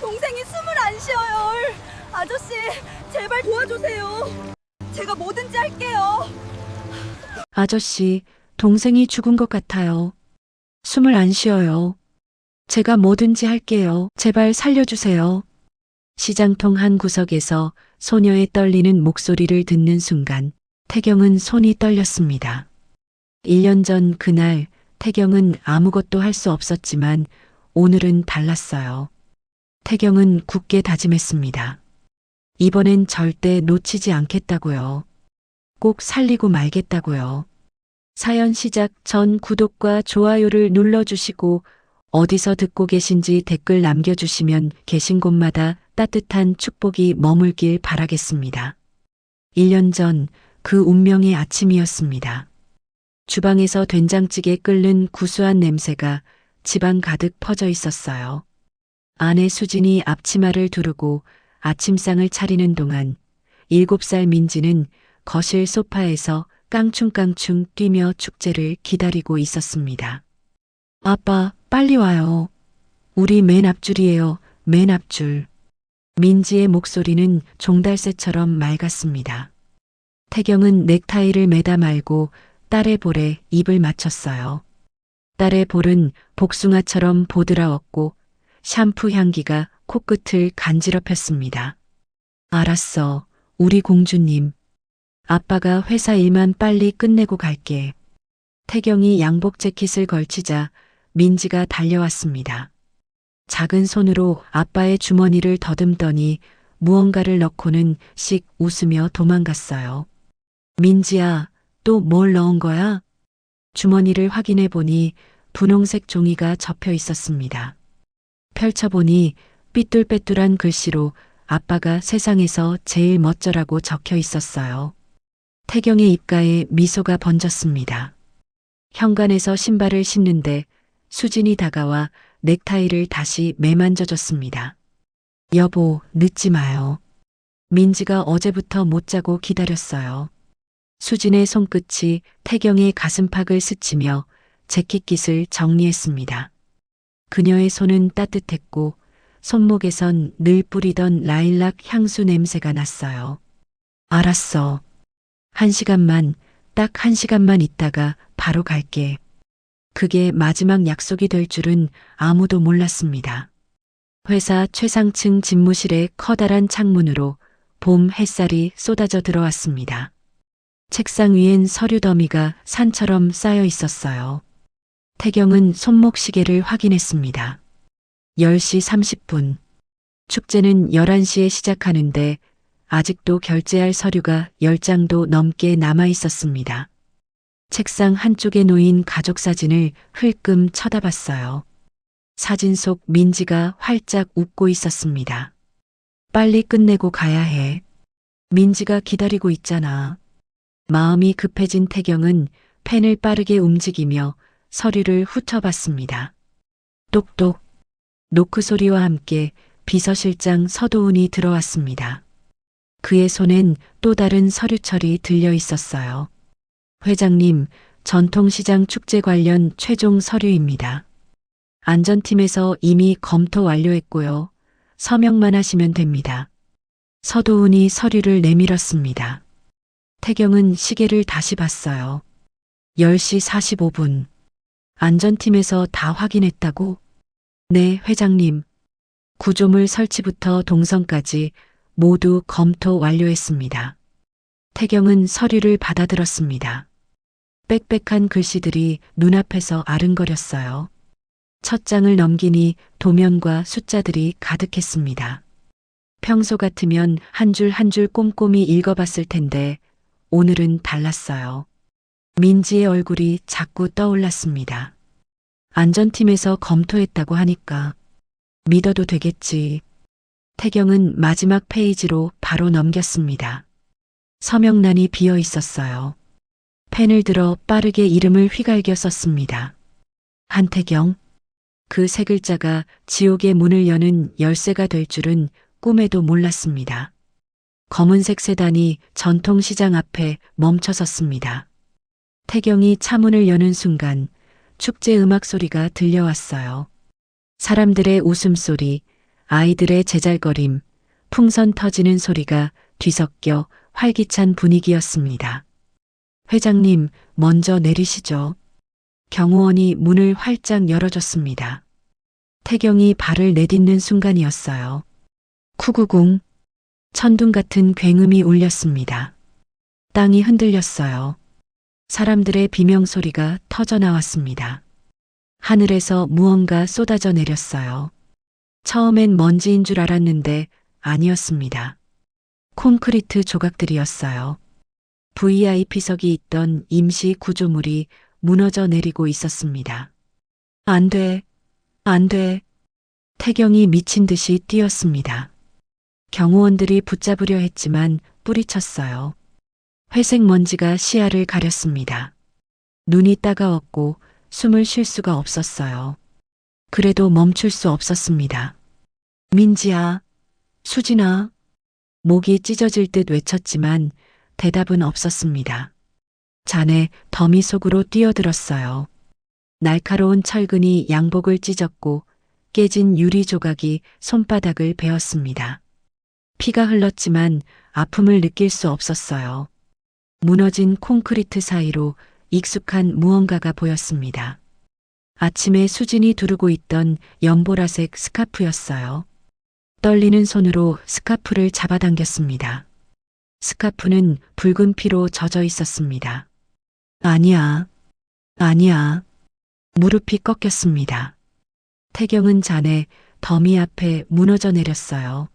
동생이 숨을 안 쉬어요. 아저씨, 제발 도와주세요. 제가 뭐든지 할게요. 아저씨, 동생이 죽은 것 같아요. 숨을 안 쉬어요. 제가 뭐든지 할게요. 제발 살려주세요. 시장통 한 구석에서 소녀의 떨리는 목소리를 듣는 순간 태경은 손이 떨렸습니다. 1년 전 그날 태경은 아무것도 할 수 없었지만 오늘은 달랐어요. 태경은 굳게 다짐했습니다. 이번엔 절대 놓치지 않겠다고요. 꼭 살리고 말겠다고요. 사연 시작 전 구독과 좋아요를 눌러주시고 어디서 듣고 계신지 댓글 남겨주시면 계신 곳마다 따뜻한 축복이 머물길 바라겠습니다. 1년 전 그 운명의 아침이었습니다. 주방에서 된장찌개 끓는 구수한 냄새가 집안 가득 퍼져 있었어요. 아내 수진이 앞치마를 두르고 아침상을 차리는 동안 7살 민지는 거실 소파에서 깡충깡충 뛰며 축제를 기다리고 있었습니다. 아빠, 빨리 와요. 우리 맨 앞줄이에요. 맨 앞줄. 민지의 목소리는 종달새처럼 맑았습니다. 태경은 넥타이를 매다 말고 딸의 볼에 입을 맞췄어요. 딸의 볼은 복숭아처럼 보드라웠고 샴푸 향기가 코끝을 간지럽혔습니다. 알았어, 우리 공주님. 아빠가 회사 일만 빨리 끝내고 갈게. 태경이 양복 재킷을 걸치자 민지가 달려왔습니다. 작은 손으로 아빠의 주머니를 더듬더니 무언가를 넣고는 씩 웃으며 도망갔어요. 민지야, 또 뭘 넣은 거야? 주머니를 확인해 보니 분홍색 종이가 접혀 있었습니다. 펼쳐보니 삐뚤빼뚤한 글씨로 아빠가 세상에서 제일 멋져라고 적혀 있었어요. 태경의 입가에 미소가 번졌습니다. 현관에서 신발을 신는데 수진이 다가와 넥타이를 다시 매만져줬습니다. 여보, 늦지 마요. 민지가 어제부터 못 자고 기다렸어요. 수진의 손끝이 태경의 가슴팍을 스치며 재킷깃을 정리했습니다. 그녀의 손은 따뜻했고 손목에선 늘 뿌리던 라일락 향수 냄새가 났어요. 알았어. 1시간만, 딱 1시간만 있다가 바로 갈게. 그게 마지막 약속이 될 줄은 아무도 몰랐습니다. 회사 최상층 집무실의 커다란 창문으로 봄 햇살이 쏟아져 들어왔습니다. 책상 위엔 서류 더미가 산처럼 쌓여 있었어요. 태경은 손목 시계를 확인했습니다. 10시 30분. 축제는 11시에 시작하는데 아직도 결제할 서류가 10장도 넘게 남아 있었습니다. 책상 한쪽에 놓인 가족 사진을 흘끔 쳐다봤어요. 사진 속 민지가 활짝 웃고 있었습니다. 빨리 끝내고 가야 해. 민지가 기다리고 있잖아. 마음이 급해진 태경은 펜을 빠르게 움직이며 서류를 훑어봤습니다. 똑똑. 노크 소리와 함께 비서실장 서도훈이 들어왔습니다. 그의 손엔 또 다른 서류철이 들려 있었어요. 회장님, 전통시장 축제 관련 최종 서류입니다. 안전팀에서 이미 검토 완료했고요. 서명만 하시면 됩니다. 서도훈이 서류를 내밀었습니다. 태경은 시계를 다시 봤어요. 10시 45분. 안전팀에서 다 확인했다고? 네, 회장님. 구조물 설치부터 동선까지 모두 검토 완료했습니다. 태경은 서류를 받아들었습니다. 빽빽한 글씨들이 눈앞에서 아른거렸어요. 첫 장을 넘기니 도면과 숫자들이 가득했습니다. 평소 같으면 한 줄 한 줄 꼼꼼히 읽어봤을 텐데 오늘은 달랐어요. 민지의 얼굴이 자꾸 떠올랐습니다. 안전팀에서 검토했다고 하니까 믿어도 되겠지. 태경은 마지막 페이지로 바로 넘겼습니다. 서명란이 비어 있었어요. 펜을 들어 빠르게 이름을 휘갈겨 썼습니다. 한태경. 그 세 글자가 지옥의 문을 여는 열쇠가 될 줄은 꿈에도 몰랐습니다. 검은색 세단이 전통시장 앞에 멈춰 섰습니다. 태경이 차문을 여는 순간 축제 음악 소리가 들려왔어요. 사람들의 웃음소리, 아이들의 제잘거림, 풍선 터지는 소리가 뒤섞여 활기찬 분위기였습니다. 회장님, 먼저 내리시죠. 경호원이 문을 활짝 열어줬습니다. 태경이 발을 내딛는 순간이었어요. 쿠구궁, 천둥 같은 굉음이 울렸습니다. 땅이 흔들렸어요. 사람들의 비명소리가 터져나왔습니다. 하늘에서 무언가 쏟아져 내렸어요. 처음엔 먼지인 줄 알았는데 아니었습니다. 콘크리트 조각들이었어요. VIP석이 있던 임시 구조물이 무너져 내리고 있었습니다. 안 돼, 안 돼. 태경이 미친 듯이 뛰었습니다. 경호원들이 붙잡으려 했지만 뿌리쳤어요. 회색 먼지가 시야를 가렸습니다. 눈이 따가웠고 숨을 쉴 수가 없었어요. 그래도 멈출 수 없었습니다. 민지야, 수진아. 목이 찢어질 듯 외쳤지만 대답은 없었습니다. 잔에 더미 속으로 뛰어들었어요. 날카로운 철근이 양복을 찢었고 깨진 유리 조각이 손바닥을 베었습니다. 피가 흘렀지만 아픔을 느낄 수 없었어요. 무너진 콘크리트 사이로 익숙한 무언가가 보였습니다. 아침에 수진이 두르고 있던 연보라색 스카프였어요. 떨리는 손으로 스카프를 잡아당겼습니다. 스카프는 붉은 피로 젖어 있었습니다. 아니야, 아니야. 무릎이 꺾였습니다. 태경은 잔에 더미 앞에 무너져 내렸어요.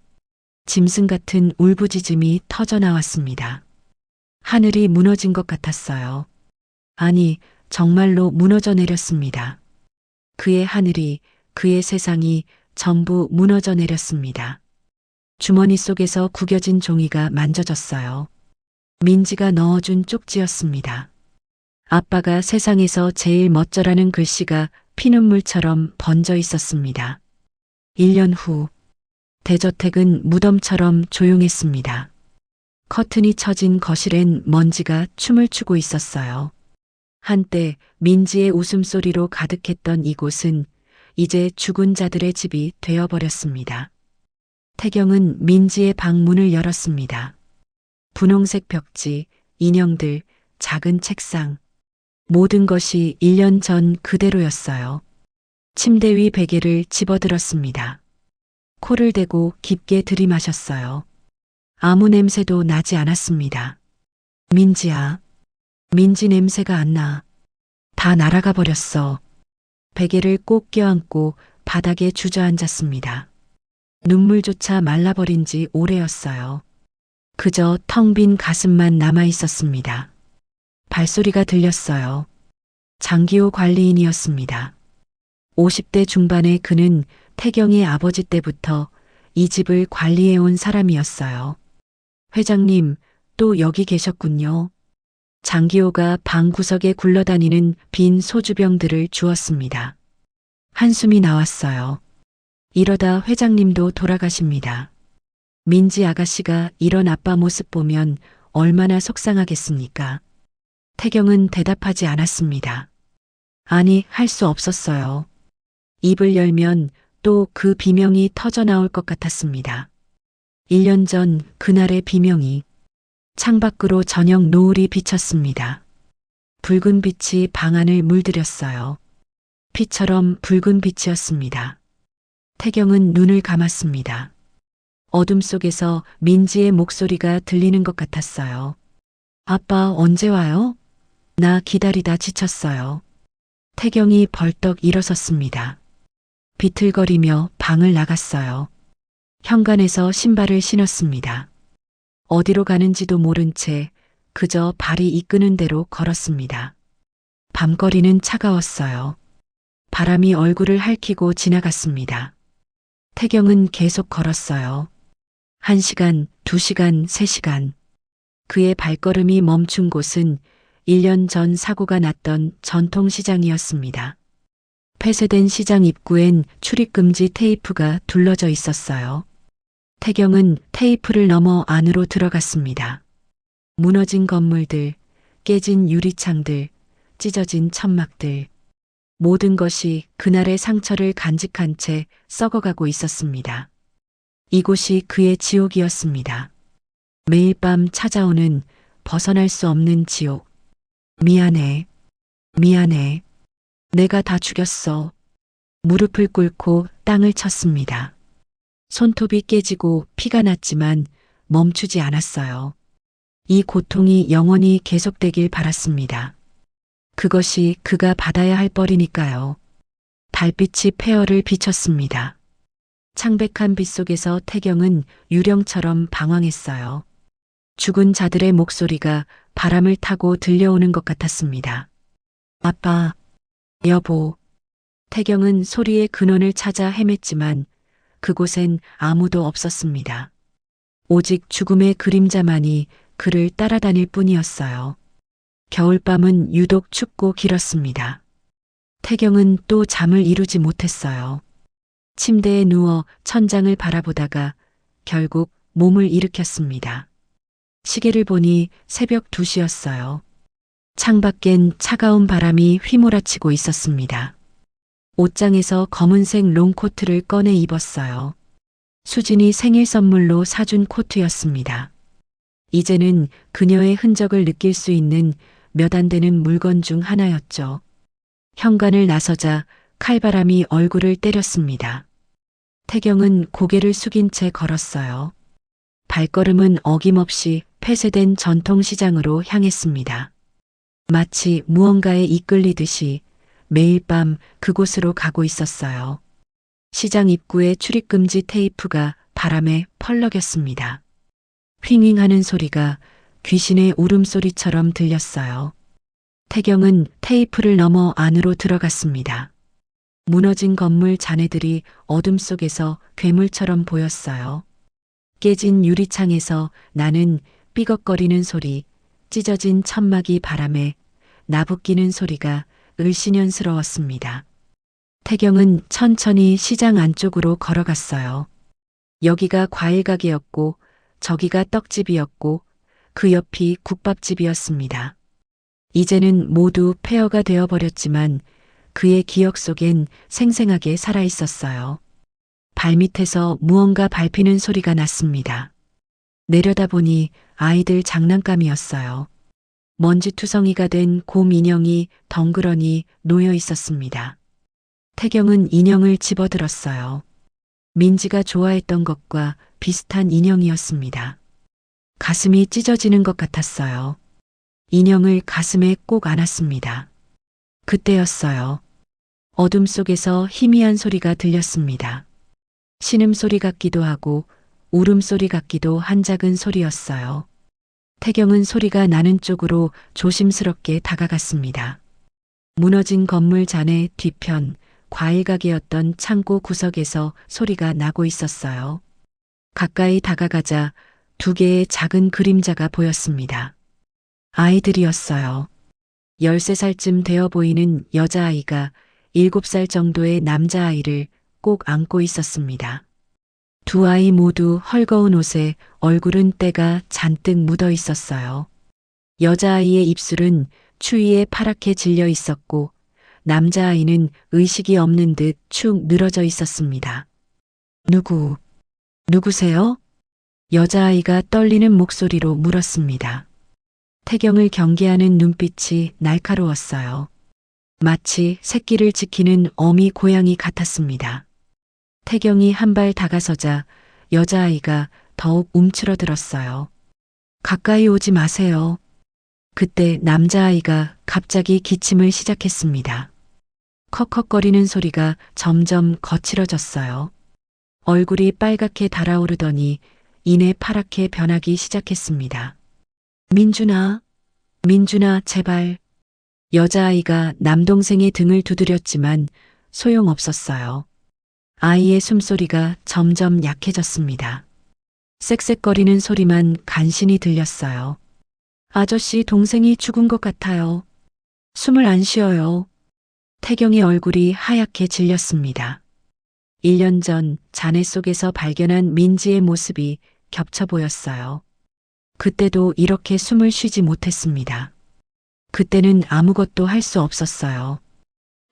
짐승 같은 울부짖음이 터져 나왔습니다. 하늘이 무너진 것 같았어요. 아니, 정말로 무너져 내렸습니다. 그의 하늘이, 그의 세상이 전부 무너져 내렸습니다. 주머니 속에서 구겨진 종이가 만져졌어요. 민지가 넣어준 쪽지였습니다. 아빠가 세상에서 제일 멋져라는 글씨가 피눈물처럼 번져 있었습니다. 1년 후, 대저택은 무덤처럼 조용했습니다. 커튼이 쳐진 거실엔 먼지가 춤을 추고 있었어요. 한때 민지의 웃음소리로 가득했던 이곳은 이제 죽은 자들의 집이 되어버렸습니다. 태경은 민지의 방 문을 열었습니다. 분홍색 벽지, 인형들, 작은 책상, 모든 것이 1년 전 그대로였어요. 침대 위 베개를 집어들었습니다. 코를 대고 깊게 들이마셨어요. 아무 냄새도 나지 않았습니다. 민지야, 민지 냄새가 안 나. 다 날아가 버렸어. 베개를 꼭 껴안고 바닥에 주저앉았습니다. 눈물조차 말라버린 지 오래였어요. 그저 텅 빈 가슴만 남아 있었습니다. 발소리가 들렸어요. 장기호 관리인이었습니다. 50대 중반의 그는 태경의 아버지 때부터 이 집을 관리해온 사람이었어요. 회장님, 또 여기 계셨군요. 장기호가 방 구석에 굴러다니는 빈 소주병들을 주었습니다. 한숨이 나왔어요. 이러다 회장님도 돌아가십니다. 민지 아가씨가 이런 아빠 모습 보면 얼마나 속상하겠습니까? 태경은 대답하지 않았습니다. 아니, 할 수 없었어요. 입을 열면 또 그 비명이 터져나올 것 같았습니다. 1년 전 그날의 비명이 창밖으로 저녁 노을이 비쳤습니다. 붉은 빛이 방 안을 물들였어요. 피처럼 붉은 빛이었습니다. 태경은 눈을 감았습니다. 어둠 속에서 민지의 목소리가 들리는 것 같았어요. 아빠 언제 와요? 나 기다리다 지쳤어요. 태경이 벌떡 일어섰습니다. 비틀거리며 방을 나갔어요. 현관에서 신발을 신었습니다. 어디로 가는지도 모른 채 그저 발이 이끄는 대로 걸었습니다. 밤거리는 차가웠어요. 바람이 얼굴을 핥히고 지나갔습니다. 태경은 계속 걸었어요. 1시간, 2시간, 3시간. 그의 발걸음이 멈춘 곳은 1년 전 사고가 났던 전통시장이었습니다. 폐쇄된 시장 입구엔 출입금지 테이프가 둘러져 있었어요. 태경은 테이프를 넘어 안으로 들어갔습니다. 무너진 건물들, 깨진 유리창들, 찢어진 천막들. 모든 것이 그날의 상처를 간직한 채 썩어가고 있었습니다. 이곳이 그의 지옥이었습니다. 매일 밤 찾아오는 벗어날 수 없는 지옥. 미안해. 미안해. 내가 다 죽였어. 무릎을 꿇고 땅을 쳤습니다. 손톱이 깨지고 피가 났지만 멈추지 않았어요. 이 고통이 영원히 계속되길 바랐습니다. 그것이 그가 받아야 할 벌이니까요. 달빛이 폐허를 비췄습니다. 창백한 빛 속에서 태경은 유령처럼 방황했어요. 죽은 자들의 목소리가 바람을 타고 들려오는 것 같았습니다. 아빠, 여보. 태경은 소리의 근원을 찾아 헤맸지만 그곳엔 아무도 없었습니다. 오직 죽음의 그림자만이 그를 따라다닐 뿐이었어요. 겨울밤은 유독 춥고 길었습니다. 태경은 또 잠을 이루지 못했어요. 침대에 누워 천장을 바라보다가 결국 몸을 일으켰습니다. 시계를 보니 새벽 2시였어요. 창밖엔 차가운 바람이 휘몰아치고 있었습니다. 옷장에서 검은색 롱코트를 꺼내 입었어요. 수진이 생일 선물로 사준 코트였습니다. 이제는 그녀의 흔적을 느낄 수 있는 몇 안 되는 물건 중 하나였죠. 현관을 나서자 칼바람이 얼굴을 때렸습니다. 태경은 고개를 숙인 채 걸었어요. 발걸음은 어김없이 폐쇄된 전통시장으로 향했습니다. 마치 무언가에 이끌리듯이 매일 밤 그곳으로 가고 있었어요. 시장 입구의 출입금지 테이프가 바람에 펄럭였습니다. 휘잉하는 소리가 귀신의 울음소리처럼 들렸어요. 태경은 테이프를 넘어 안으로 들어갔습니다. 무너진 건물 잔해들이 어둠 속에서 괴물처럼 보였어요. 깨진 유리창에서 나는 삐걱거리는 소리, 찢어진 천막이 바람에 나부끼는 소리가 을씨년스러웠습니다. 태경은 천천히 시장 안쪽으로 걸어갔어요. 여기가 과일가게였고 저기가 떡집이었고 그 옆이 국밥집이었습니다. 이제는 모두 폐허가 되어버렸지만 그의 기억 속엔 생생하게 살아있었어요. 발밑에서 무언가 밟히는 소리가 났습니다. 내려다보니 아이들 장난감이었어요. 먼지투성이가 된 곰 인형이 덩그러니 놓여 있었습니다. 태경은 인형을 집어들었어요. 민지가 좋아했던 것과 비슷한 인형이었습니다. 가슴이 찢어지는 것 같았어요. 인형을 가슴에 꼭 안았습니다. 그때였어요. 어둠 속에서 희미한 소리가 들렸습니다. 신음소리 같기도 하고 울음소리 같기도 한 작은 소리였어요. 태경은 소리가 나는 쪽으로 조심스럽게 다가갔습니다. 무너진 건물 잔의 뒤편 과일가게였던 창고 구석에서 소리가 나고 있었어요. 가까이 다가가자 2개의 작은 그림자가 보였습니다. 아이들이었어요. 13살쯤 되어 보이는 여자아이가 7살 정도의 남자아이를 꼭 안고 있었습니다. 2 아이 모두 헐거운 옷에 얼굴은 때가 잔뜩 묻어 있었어요. 여자아이의 입술은 추위에 파랗게 질려 있었고 남자아이는 의식이 없는 듯 축 늘어져 있었습니다. 누구세요? 여자아이가 떨리는 목소리로 물었습니다. 태경을 경계하는 눈빛이 날카로웠어요. 마치 새끼를 지키는 어미 고양이 같았습니다. 태경이 한 발 다가서자 여자아이가 더욱 움츠러들었어요. 가까이 오지 마세요. 그때 남자아이가 갑자기 기침을 시작했습니다. 컥컥거리는 소리가 점점 거칠어졌어요. 얼굴이 빨갛게 달아오르더니 이내 파랗게 변하기 시작했습니다. 민준아, 제발. 여자아이가 남동생의 등을 두드렸지만 소용없었어요. 아이의 숨소리가 점점 약해졌습니다. 쌕쌕거리는 소리만 간신히 들렸어요. 아저씨 동생이 죽은 것 같아요. 숨을 안 쉬어요. 태경의 얼굴이 하얗게 질렸습니다. 1년 전 잔해 속에서 발견한 민지의 모습이 겹쳐 보였어요. 그때도 이렇게 숨을 쉬지 못했습니다. 그때는 아무것도 할 수 없었어요.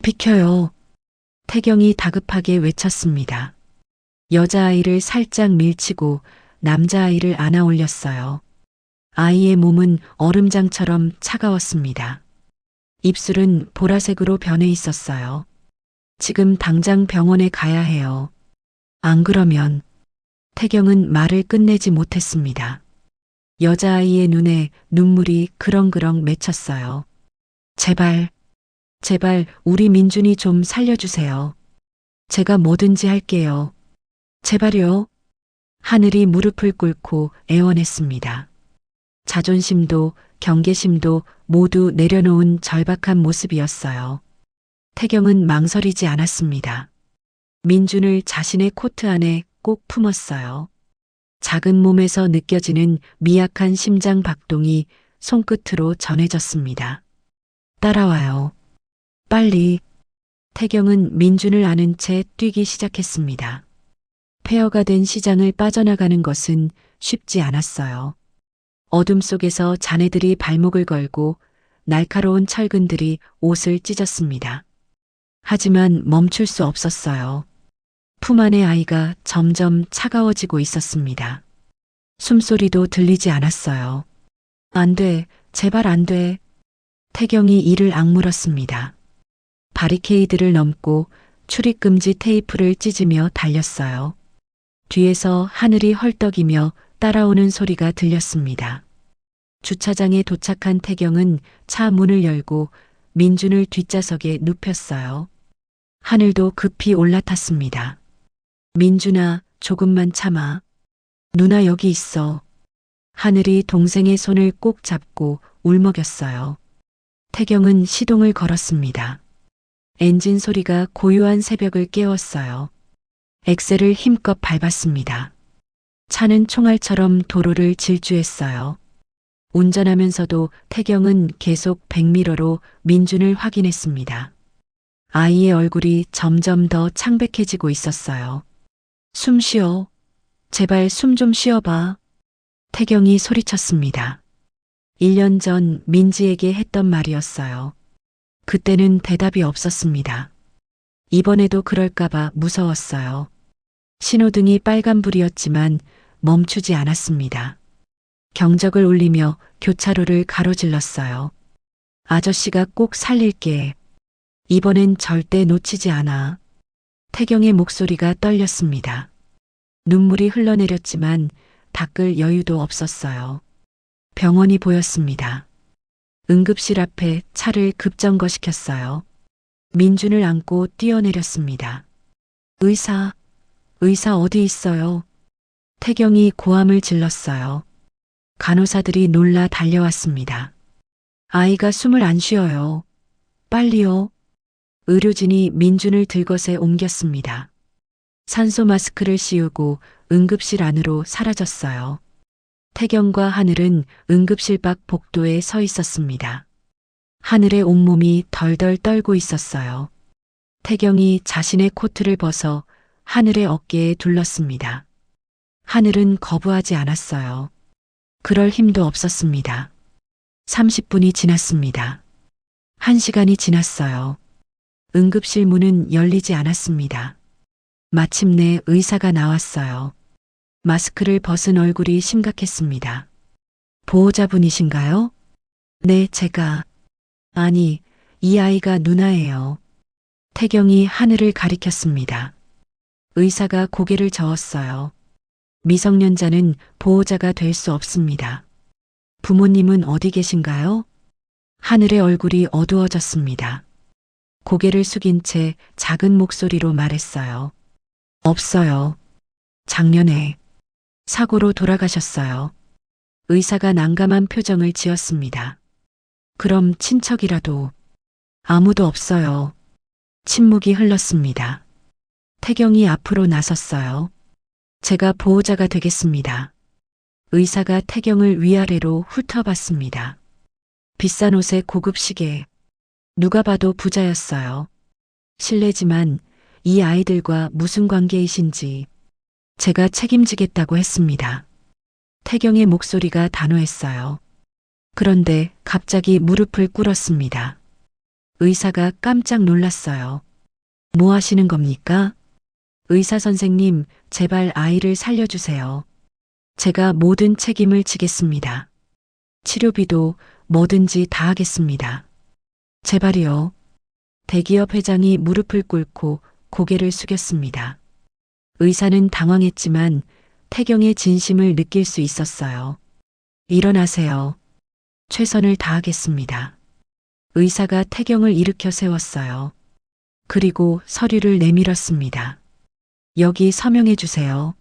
비켜요. 태경이 다급하게 외쳤습니다. 여자아이를 살짝 밀치고 남자아이를 안아 올렸어요. 아이의 몸은 얼음장처럼 차가웠습니다. 입술은 보라색으로 변해 있었어요. 지금 당장 병원에 가야 해요. 안 그러면 태경은 말을 끝내지 못했습니다. 여자아이의 눈에 눈물이 그렁그렁 맺혔어요. 제발, 제발 우리 민준이 좀 살려주세요. 제가 뭐든지 할게요. 제발요. 하늘이 무릎을 꿇고 애원했습니다. 자존심도 경계심도 모두 내려놓은 절박한 모습이었어요. 태경은 망설이지 않았습니다. 민준을 자신의 코트 안에 꼭 품었어요. 작은 몸에서 느껴지는 미약한 심장 박동이 손끝으로 전해졌습니다. 따라와요. 빨리. 태경은 민준을 안은 채 뛰기 시작했습니다. 폐허가 된 시장을 빠져나가는 것은 쉽지 않았어요. 어둠 속에서 자네들이 발목을 걸고 날카로운 철근들이 옷을 찢었습니다. 하지만 멈출 수 없었어요. 품 안의 아이가 점점 차가워지고 있었습니다. 숨소리도 들리지 않았어요. 안 돼, 제발 안 돼. 태경이 이를 악물었습니다. 바리케이드를 넘고 출입금지 테이프를 찢으며 달렸어요. 뒤에서 하늘이 헐떡이며 따라오는 소리가 들렸습니다. 주차장에 도착한 태경은 차 문을 열고 민준을 뒷좌석에 눕혔어요. 하늘도 급히 올라탔습니다. 민준아, 조금만 참아. 누나 여기 있어. 하늘이 동생의 손을 꼭 잡고 울먹였어요. 태경은 시동을 걸었습니다. 엔진 소리가 고요한 새벽을 깨웠어요. 엑셀을 힘껏 밟았습니다. 차는 총알처럼 도로를 질주했어요. 운전하면서도 태경은 계속 백미러로 민준을 확인했습니다. 아이의 얼굴이 점점 더 창백해지고 있었어요. 숨 쉬어. 제발 숨 좀 쉬어봐. 태경이 소리쳤습니다. 1년 전 민지에게 했던 말이었어요. 그때는 대답이 없었습니다. 이번에도 그럴까봐 무서웠어요. 신호등이 빨간불이었지만 멈추지 않았습니다. 경적을 울리며 교차로를 가로질렀어요. 아저씨가 꼭 살릴게. 이번엔 절대 놓치지 않아. 태경의 목소리가 떨렸습니다. 눈물이 흘러내렸지만 닦을 여유도 없었어요. 병원이 보였습니다. 응급실 앞에 차를 급정거시켰어요. 민준을 안고 뛰어내렸습니다. 의사 어디 있어요? 태경이 고함을 질렀어요. 간호사들이 놀라 달려왔습니다. 아이가 숨을 안 쉬어요. 빨리요. 의료진이 민준을 들것에 옮겼습니다. 산소 마스크를 씌우고 응급실 안으로 사라졌어요. 태경과 하늘은 응급실 밖 복도에 서 있었습니다. 하늘의 온몸이 덜덜 떨고 있었어요. 태경이 자신의 코트를 벗어 하늘의 어깨에 둘렀습니다. 하늘은 거부하지 않았어요. 그럴 힘도 없었습니다. 30분이 지났습니다. 1시간이 지났어요. 응급실 문은 열리지 않았습니다. 마침내 의사가 나왔어요. 마스크를 벗은 얼굴이 심각했습니다. 보호자분이신가요? 네, 제가. 아니, 이 아이가 누나예요. 태경이 하늘을 가리켰습니다. 의사가 고개를 저었어요. 미성년자는 보호자가 될 수 없습니다. 부모님은 어디 계신가요? 하늘의 얼굴이 어두워졌습니다. 고개를 숙인 채 작은 목소리로 말했어요. 없어요. 작년에 사고로 돌아가셨어요. 의사가 난감한 표정을 지었습니다. 그럼 친척이라도. 아무도 없어요. 침묵이 흘렀습니다. 태경이 앞으로 나섰어요. 제가 보호자가 되겠습니다. 의사가 태경을 위아래로 훑어봤습니다. 비싼 옷에 고급 시계. 누가 봐도 부자였어요. 실례지만 이 아이들과 무슨 관계이신지 제가 책임지겠다고 했습니다. 태경의 목소리가 단호했어요. 그런데 갑자기 무릎을 꿇었습니다. 의사가 깜짝 놀랐어요. 뭐 하시는 겁니까? 의사 선생님, 제발 아이를 살려주세요. 제가 모든 책임을 지겠습니다. 치료비도 뭐든지 다 하겠습니다. 제발이요. 대기업 회장이 무릎을 꿇고 고개를 숙였습니다. 의사는 당황했지만 태경의 진심을 느낄 수 있었어요. 일어나세요. 최선을 다하겠습니다. 의사가 태경을 일으켜 세웠어요. 그리고 서류를 내밀었습니다. 여기 서명해 주세요.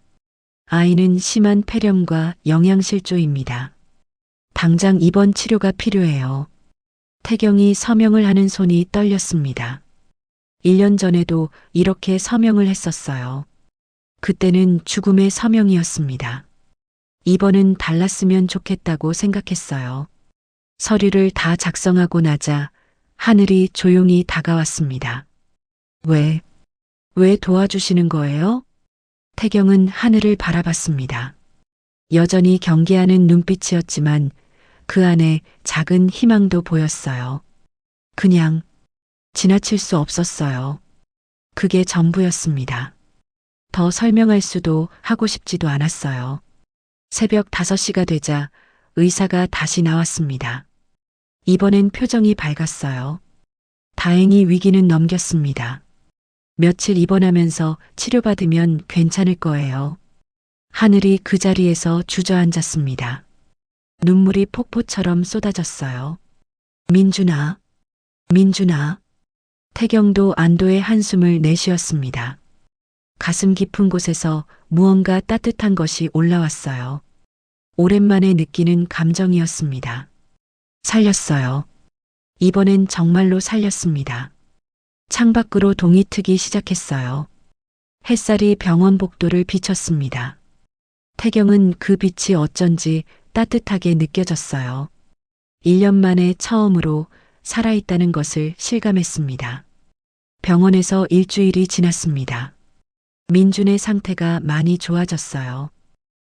아이는 심한 폐렴과 영양실조입니다. 당장 입원 치료가 필요해요. 태경이 서명을 하는 손이 떨렸습니다. 1년 전에도 이렇게 서명을 했었어요. 그때는 죽음의 서명이었습니다. 이번은 달랐으면 좋겠다고 생각했어요. 서류를 다 작성하고 나자 하늘이 조용히 다가왔습니다. 왜 도와주시는 거예요? 태경은 하늘을 바라봤습니다. 여전히 경계하는 눈빛이었지만 그 안에 작은 희망도 보였어요. 그냥 지나칠 수 없었어요. 그게 전부였습니다. 더 설명할 수도 하고 싶지도 않았어요. 새벽 5시가 되자 의사가 다시 나왔습니다. 이번엔 표정이 밝았어요. 다행히 위기는 넘겼습니다. 며칠 입원하면서 치료받으면 괜찮을 거예요. 하늘이 그 자리에서 주저앉았습니다. 눈물이 폭포처럼 쏟아졌어요. 민준아, 민준아. 태경도 안도의 한숨을 내쉬었습니다. 가슴 깊은 곳에서 무언가 따뜻한 것이 올라왔어요. 오랜만에 느끼는 감정이었습니다. 살렸어요. 이번엔 정말로 살렸습니다. 창밖으로 동이 트기 시작했어요. 햇살이 병원 복도를 비쳤습니다. 태경은 그 빛이 어쩐지 따뜻하게 느껴졌어요. 1년 만에 처음으로 살아있다는 것을 실감했습니다. 병원에서 일주일이 지났습니다. 민준의 상태가 많이 좋아졌어요.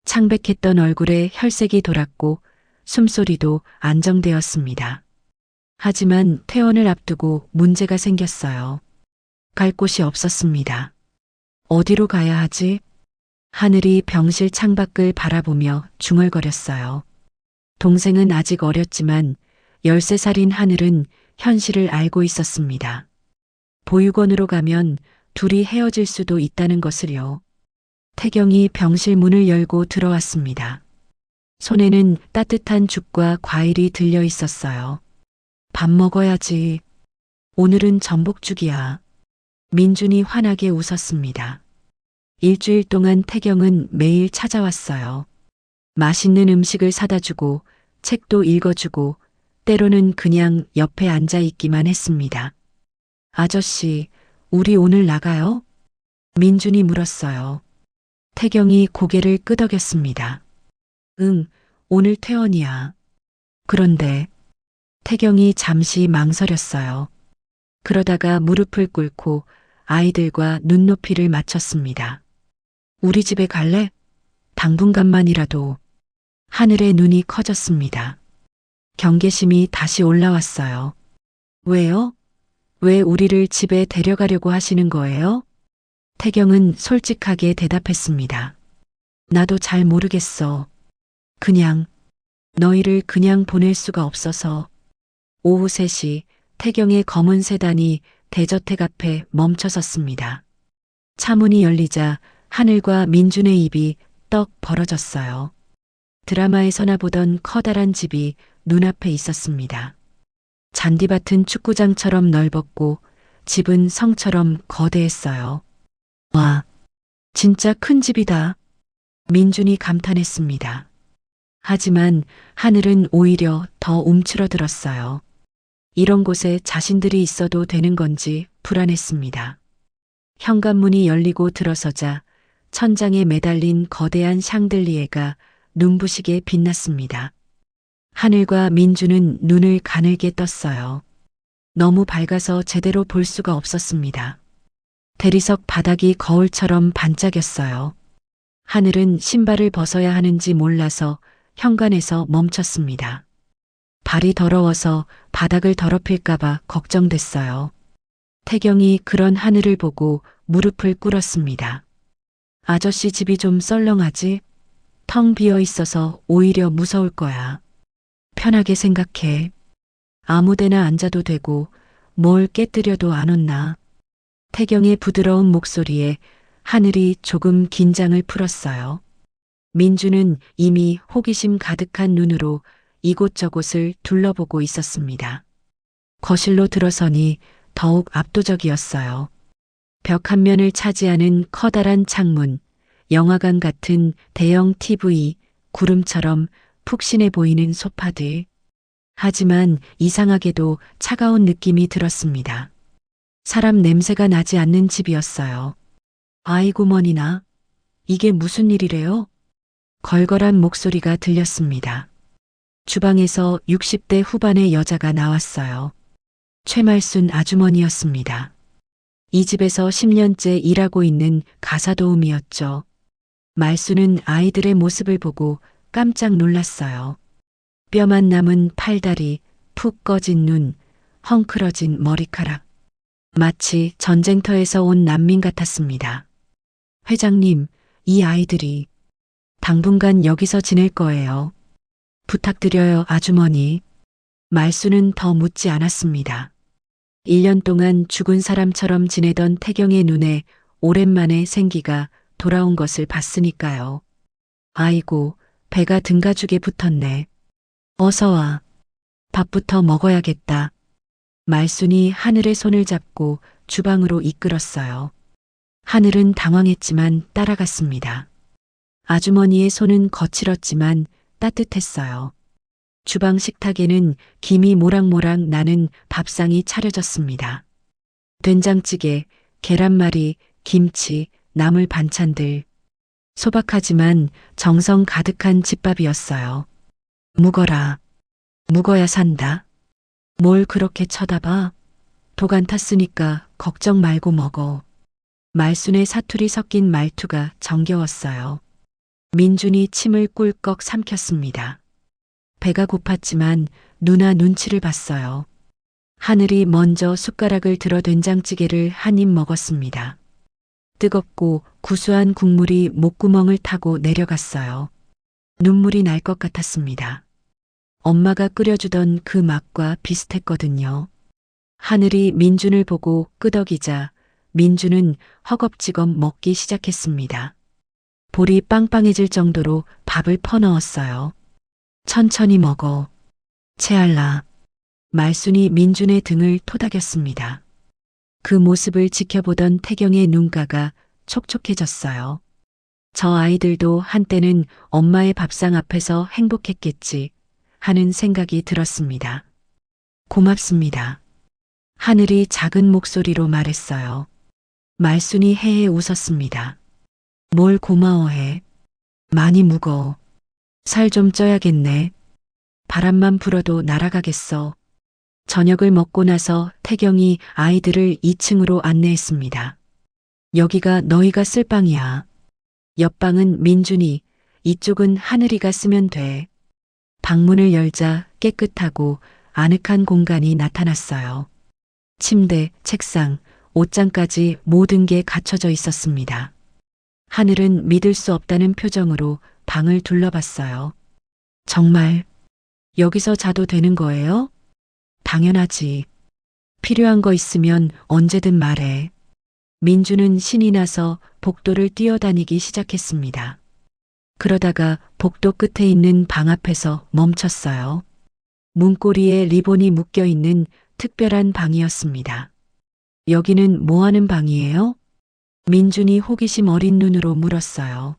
창백했던 얼굴에 혈색이 돌았고 숨소리도 안정되었습니다. 하지만 퇴원을 앞두고 문제가 생겼어요. 갈 곳이 없었습니다. 어디로 가야 하지? 하늘이 병실 창밖을 바라보며 중얼거렸어요. 동생은 아직 어렸지만 13살인 하늘은 현실을 알고 있었습니다. 보육원으로 가면 둘이 헤어질 수도 있다는 것을요. 태경이 병실 문을 열고 들어왔습니다. 손에는 따뜻한 죽과 과일이 들려 있었어요. 밥 먹어야지. 오늘은 전복죽이야. 민준이 환하게 웃었습니다. 일주일 동안 태경은 매일 찾아왔어요. 맛있는 음식을 사다 주고 책도 읽어주고 때로는 그냥 옆에 앉아 있기만 했습니다. 아저씨, 우리 오늘 나가요? 민준이 물었어요. 태경이 고개를 끄덕였습니다. 응, 오늘 퇴원이야. 그런데 태경이 잠시 망설였어요. 그러다가 무릎을 꿇고 아이들과 눈높이를 맞췄습니다. 우리 집에 갈래? 당분간만이라도. 하늘의 눈이 커졌습니다. 경계심이 다시 올라왔어요. 왜요? 왜 우리를 집에 데려가려고 하시는 거예요? 태경은 솔직하게 대답했습니다. 나도 잘 모르겠어. 그냥 너희를 그냥 보낼 수가 없어서. 오후 3시 태경의 검은 세단이 대저택 앞에 멈춰섰습니다. 차문이 열리자 하늘과 민준의 입이 떡 벌어졌어요. 드라마에서나 보던 커다란 집이 눈앞에 있었습니다. 잔디밭은 축구장처럼 넓었고 집은 성처럼 거대했어요. 와, 진짜 큰 집이다. 민준이 감탄했습니다. 하지만 하늘은 오히려 더 움츠러들었어요. 이런 곳에 자신들이 있어도 되는 건지 불안했습니다. 현관문이 열리고 들어서자 천장에 매달린 거대한 샹들리에가 눈부시게 빛났습니다. 하늘과 민주는 눈을 가늘게 떴어요. 너무 밝아서 제대로 볼 수가 없었습니다. 대리석 바닥이 거울처럼 반짝였어요. 하늘은 신발을 벗어야 하는지 몰라서 현관에서 멈췄습니다. 발이 더러워서 바닥을 더럽힐까봐 걱정됐어요. 태경이 그런 하늘을 보고 무릎을 꿇었습니다. 아저씨 집이 좀 썰렁하지? 텅 비어 있어서 오히려 무서울 거야. 편하게 생각해. 아무데나 앉아도 되고 뭘 깨뜨려도 안 혼나. 태경의 부드러운 목소리에 하늘이 조금 긴장을 풀었어요. 민주는 이미 호기심 가득한 눈으로 이곳저곳을 둘러보고 있었습니다. 거실로 들어서니 더욱 압도적이었어요. 벽 한 면을 차지하는 커다란 창문, 영화관 같은 대형 TV, 구름처럼 푹신해 보이는 소파들. 하지만 이상하게도 차가운 느낌이 들었습니다. 사람 냄새가 나지 않는 집이었어요. 아이고 머니나, 이게 무슨 일이래요? 걸걸한 목소리가 들렸습니다. 주방에서 60대 후반의 여자가 나왔어요. 최말순 아주머니였습니다. 이 집에서 10년째 일하고 있는 가사도우미였죠. 말순은 아이들의 모습을 보고 깜짝 놀랐어요. 뼈만 남은 팔다리, 푹 꺼진 눈, 헝클어진 머리카락. 마치 전쟁터에서 온 난민 같았습니다. 회장님, 이 아이들이 당분간 여기서 지낼 거예요. 부탁드려요, 아주머니. 말수는 더 묻지 않았습니다. 1년 동안 죽은 사람처럼 지내던 태경의 눈에 오랜만에 생기가 돌아온 것을 봤으니까요. 아이고, 배가 등가죽에 붙었네. 어서 와. 밥부터 먹어야겠다. 말순이 하늘의 손을 잡고 주방으로 이끌었어요. 하늘은 당황했지만 따라갔습니다. 아주머니의 손은 거칠었지만 따뜻했어요. 주방 식탁에는 김이 모락모락 나는 밥상이 차려졌습니다. 된장찌개, 계란말이, 김치, 나물 반찬들. 소박하지만 정성 가득한 집밥이었어요. 묵어라. 묵어야 산다. 뭘 그렇게 쳐다봐? 독 안 탔으니까 걱정 말고 먹어. 말순의 사투리 섞인 말투가 정겨웠어요. 민준이 침을 꿀꺽 삼켰습니다. 배가 고팠지만 누나 눈치를 봤어요. 하늘이 먼저 숟가락을 들어 된장찌개를 한 입 먹었습니다. 뜨겁고 구수한 국물이 목구멍을 타고 내려갔어요. 눈물이 날 것 같았습니다. 엄마가 끓여주던 그 맛과 비슷했거든요. 하늘이 민준을 보고 끄덕이자 민준은 허겁지겁 먹기 시작했습니다. 볼이 빵빵해질 정도로 밥을 퍼넣었어요. 천천히 먹어. 채알라. 말순이 민준의 등을 토닥였습니다. 그 모습을 지켜보던 태경의 눈가가 촉촉해졌어요. 저 아이들도 한때는 엄마의 밥상 앞에서 행복했겠지 하는 생각이 들었습니다. 고맙습니다. 하늘이 작은 목소리로 말했어요. 말순이 해해 웃었습니다. 뭘 고마워해. 많이 무거워. 살 좀 쪄야겠네. 바람만 불어도 날아가겠어. 저녁을 먹고 나서 태경이 아이들을 2층으로 안내했습니다. 여기가 너희가 쓸 방이야. 옆방은 민준이, 이쪽은 하늘이가 쓰면 돼. 방문을 열자 깨끗하고 아늑한 공간이 나타났어요. 침대, 책상, 옷장까지 모든 게 갖춰져 있었습니다. 하늘은 믿을 수 없다는 표정으로 방을 둘러봤어요. 정말 여기서 자도 되는 거예요? 당연하지. 필요한 거 있으면 언제든 말해. 민주는 신이 나서 복도를 뛰어다니기 시작했습니다. 그러다가 복도 끝에 있는 방 앞에서 멈췄어요. 문고리에 리본이 묶여 있는 특별한 방이었습니다. 여기는 뭐 하는 방이에요? 민준이 호기심 어린 눈으로 물었어요.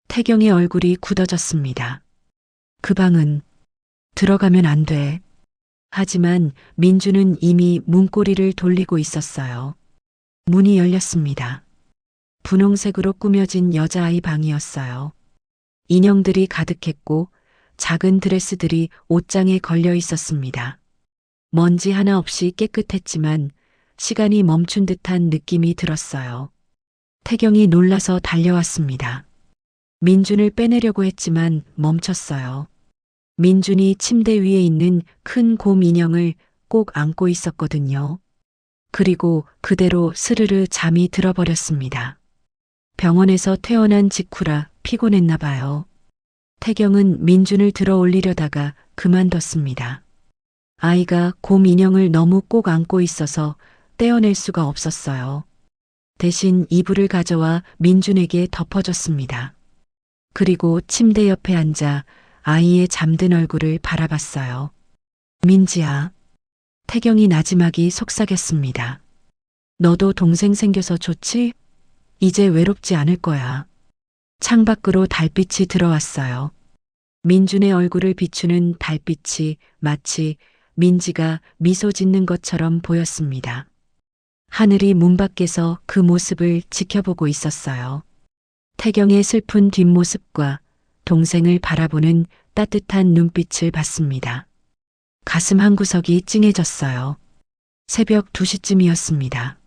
태경의 얼굴이 굳어졌습니다. 그 방은 들어가면 안 돼. 하지만 민준은 이미 문고리를 돌리고 있었어요. 문이 열렸습니다. 분홍색으로 꾸며진 여자아이 방이었어요. 인형들이 가득했고 작은 드레스들이 옷장에 걸려 있었습니다. 먼지 하나 없이 깨끗했지만 시간이 멈춘 듯한 느낌이 들었어요. 태경이 놀라서 달려왔습니다. 민준을 빼내려고 했지만 멈췄어요. 민준이 침대 위에 있는 큰 곰 인형을 꼭 안고 있었거든요. 그리고 그대로 스르르 잠이 들어버렸습니다. 병원에서 퇴원한 직후라 피곤했나 봐요. 태경은 민준을 들어 올리려다가 그만뒀습니다. 아이가 곰 인형을 너무 꼭 안고 있어서 떼어낼 수가 없었어요. 대신 이불을 가져와 민준에게 덮어줬습니다. 그리고 침대 옆에 앉아 아이의 잠든 얼굴을 바라봤어요. 민지야. 태경이 나지막이 속삭였습니다. 너도 동생 생겨서 좋지? 이제 외롭지 않을 거야. 창밖으로 달빛이 들어왔어요. 민준의 얼굴을 비추는 달빛이 마치 민지가 미소 짓는 것처럼 보였습니다. 하늘이 문 밖에서 그 모습을 지켜보고 있었어요. 태경의 슬픈 뒷모습과 동생을 바라보는 따뜻한 눈빛을 봤습니다. 가슴 한구석이 찡해졌어요. 새벽 2시쯤이었습니다.